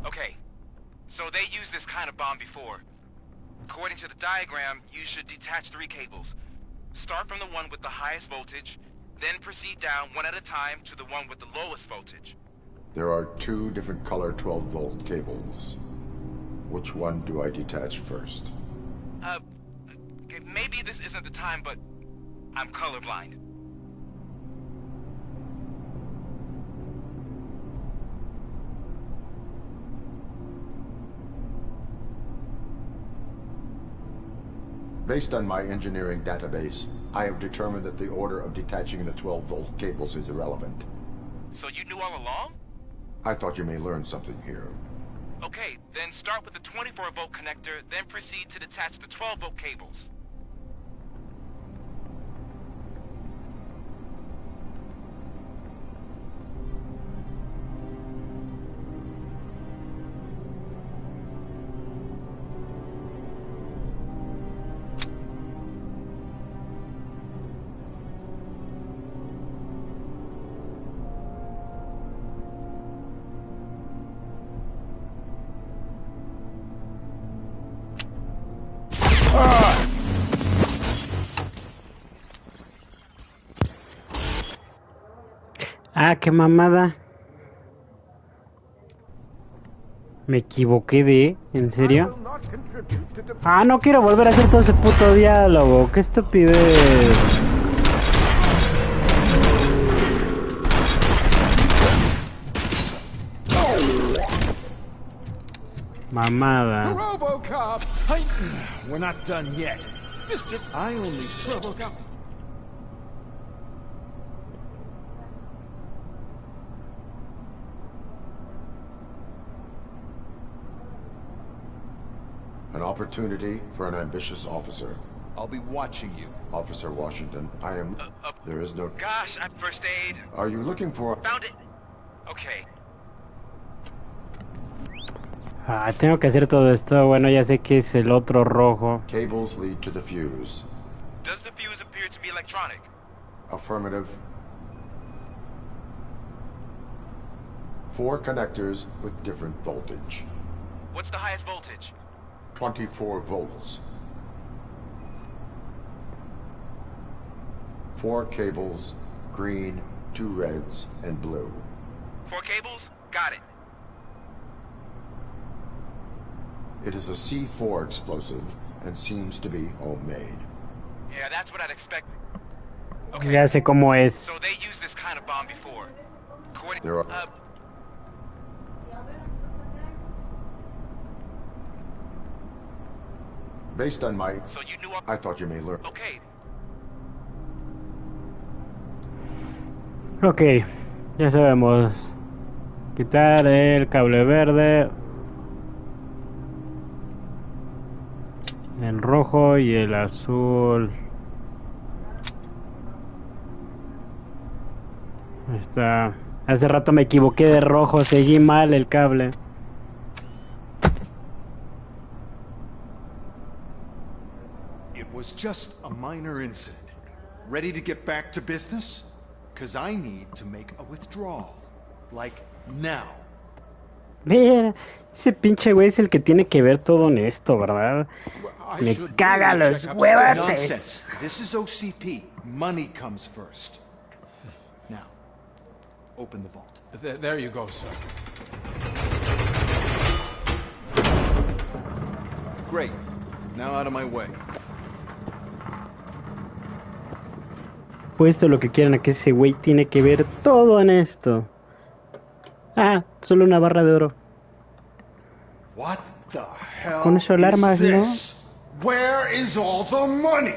Okay, so they used this kind of bomb before. According to the diagram, you should detach 3 cables. Start from the one with the highest voltage, then proceed down one at a time to the one with the lowest voltage. There are 2 different color 12-volt cables. Which one do I detach first? Okay, maybe this isn't the time, but I'm colorblind. Based on my engineering database, I have determined that the order of detaching the 12-volt cables is irrelevant. So you knew all along? I thought you may learn something here. Okay, then start with the 24-volt connector, then proceed to detach the 12-volt cables. Ah, qué mamada. Me equivoqué de... ¿En serio? Ah, no quiero volver a hacer todo ese puto diálogo. Qué estupidez. Mamada. Robocop! We're not done yet. Mr. I only... Robocop. An opportunity for an ambitious officer. I'll be watching you. Officer Washington, I am... There is no... Gosh, I'm first aid. Are you looking for... Found it. Okay. Ah, tengo que hacer todo esto. Bueno, ya sé que es el otro rojo. Cables lead to the fuse. Does the fuse appear to be electronic? Affirmative. 4 connectors with different voltage. What's the highest voltage? 24 volts. 4 cables, green, 2 reds, and blue. 4 cables? Got it. It is a C4 explosive and seems to be homemade. Yeah, that's what I'd expect. Ya sé cómo es. So they used this kind of bomb before. There are... Based on my... So you knew... I thought you may learn... Okay. Ok, ya sabemos. Quitar el cable verde, el rojo y el azul. Ahí está. Hace rato me equivoqué de rojo, seguí mal el cable. It was just a minor incident. Ready to get back to business? Cause I need to make a withdrawal. Like, now. Mira, ese pinche güey es el que tiene que ver todo en esto, ¿verdad? Me caga los huevotes. Nonsense. This is OCP. Money comes first. Now, open the vault. There you go, sir. Great. Now out of my way. Puesto lo que quieran a que ese güey tiene que ver todo en esto. Ah, solo una barra de oro. What the hell Con eso alarmas, is ¿no? this? Where is all the money?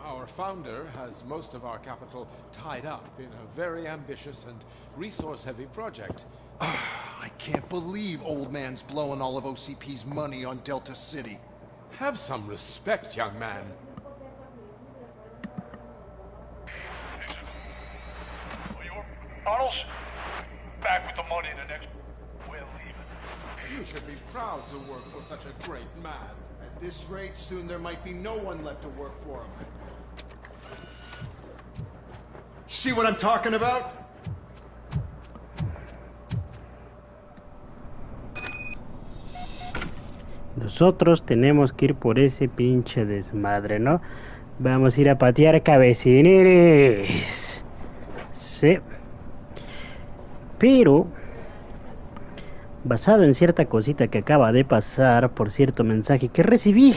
Our founder has most of our capital tied up in a very ambitious and resource-heavy project. I can't believe old man's blowing all of OCP's money on Delta City. Have some respect, young man. Tunnels? Back with the money the next... We're leaving. You should be proud to work for such a great man. At this rate, soon there might be no one left to work for him. See what I'm talking about? Nosotros tenemos que ir por ese pinche desmadre, ¿no? Vamos a ir a patear cabecineres. Sí. Pero, basado en cierta cosita que acaba de pasar, por cierto mensaje que recibí,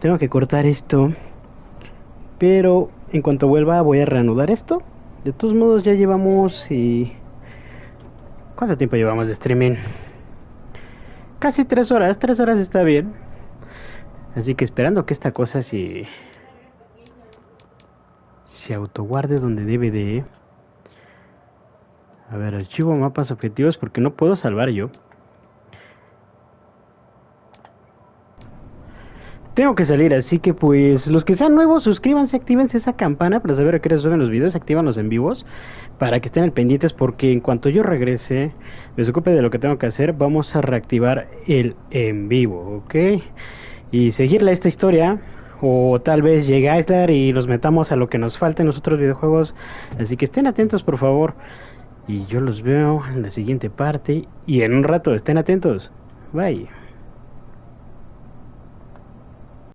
tengo que cortar esto. Pero en cuanto vuelva voy a reanudar esto. De todos modos ya llevamos... ¿Cuánto tiempo llevamos de streaming? Casi 3 horas, 3 horas está bien. Así que esperando que esta cosa se autoguarde donde debe de. A ver, archivo mapas objetivos porque no puedo salvar yo. Tengo que salir, así que pues los que sean nuevos, suscríbanse, actívense esa campana para saber a qué hora suben los videos, activan los en vivos para que estén al pendientes porque en cuanto yo regrese, me ocupe de lo que tengo que hacer, vamos a reactivar el en vivo, ¿ok? Y seguirle esta historia, o tal vez llegue a estar y los metamos a lo que nos falta en los otros videojuegos, así que estén atentos por favor, y yo los veo en la siguiente parte, y en un rato estén atentos, bye.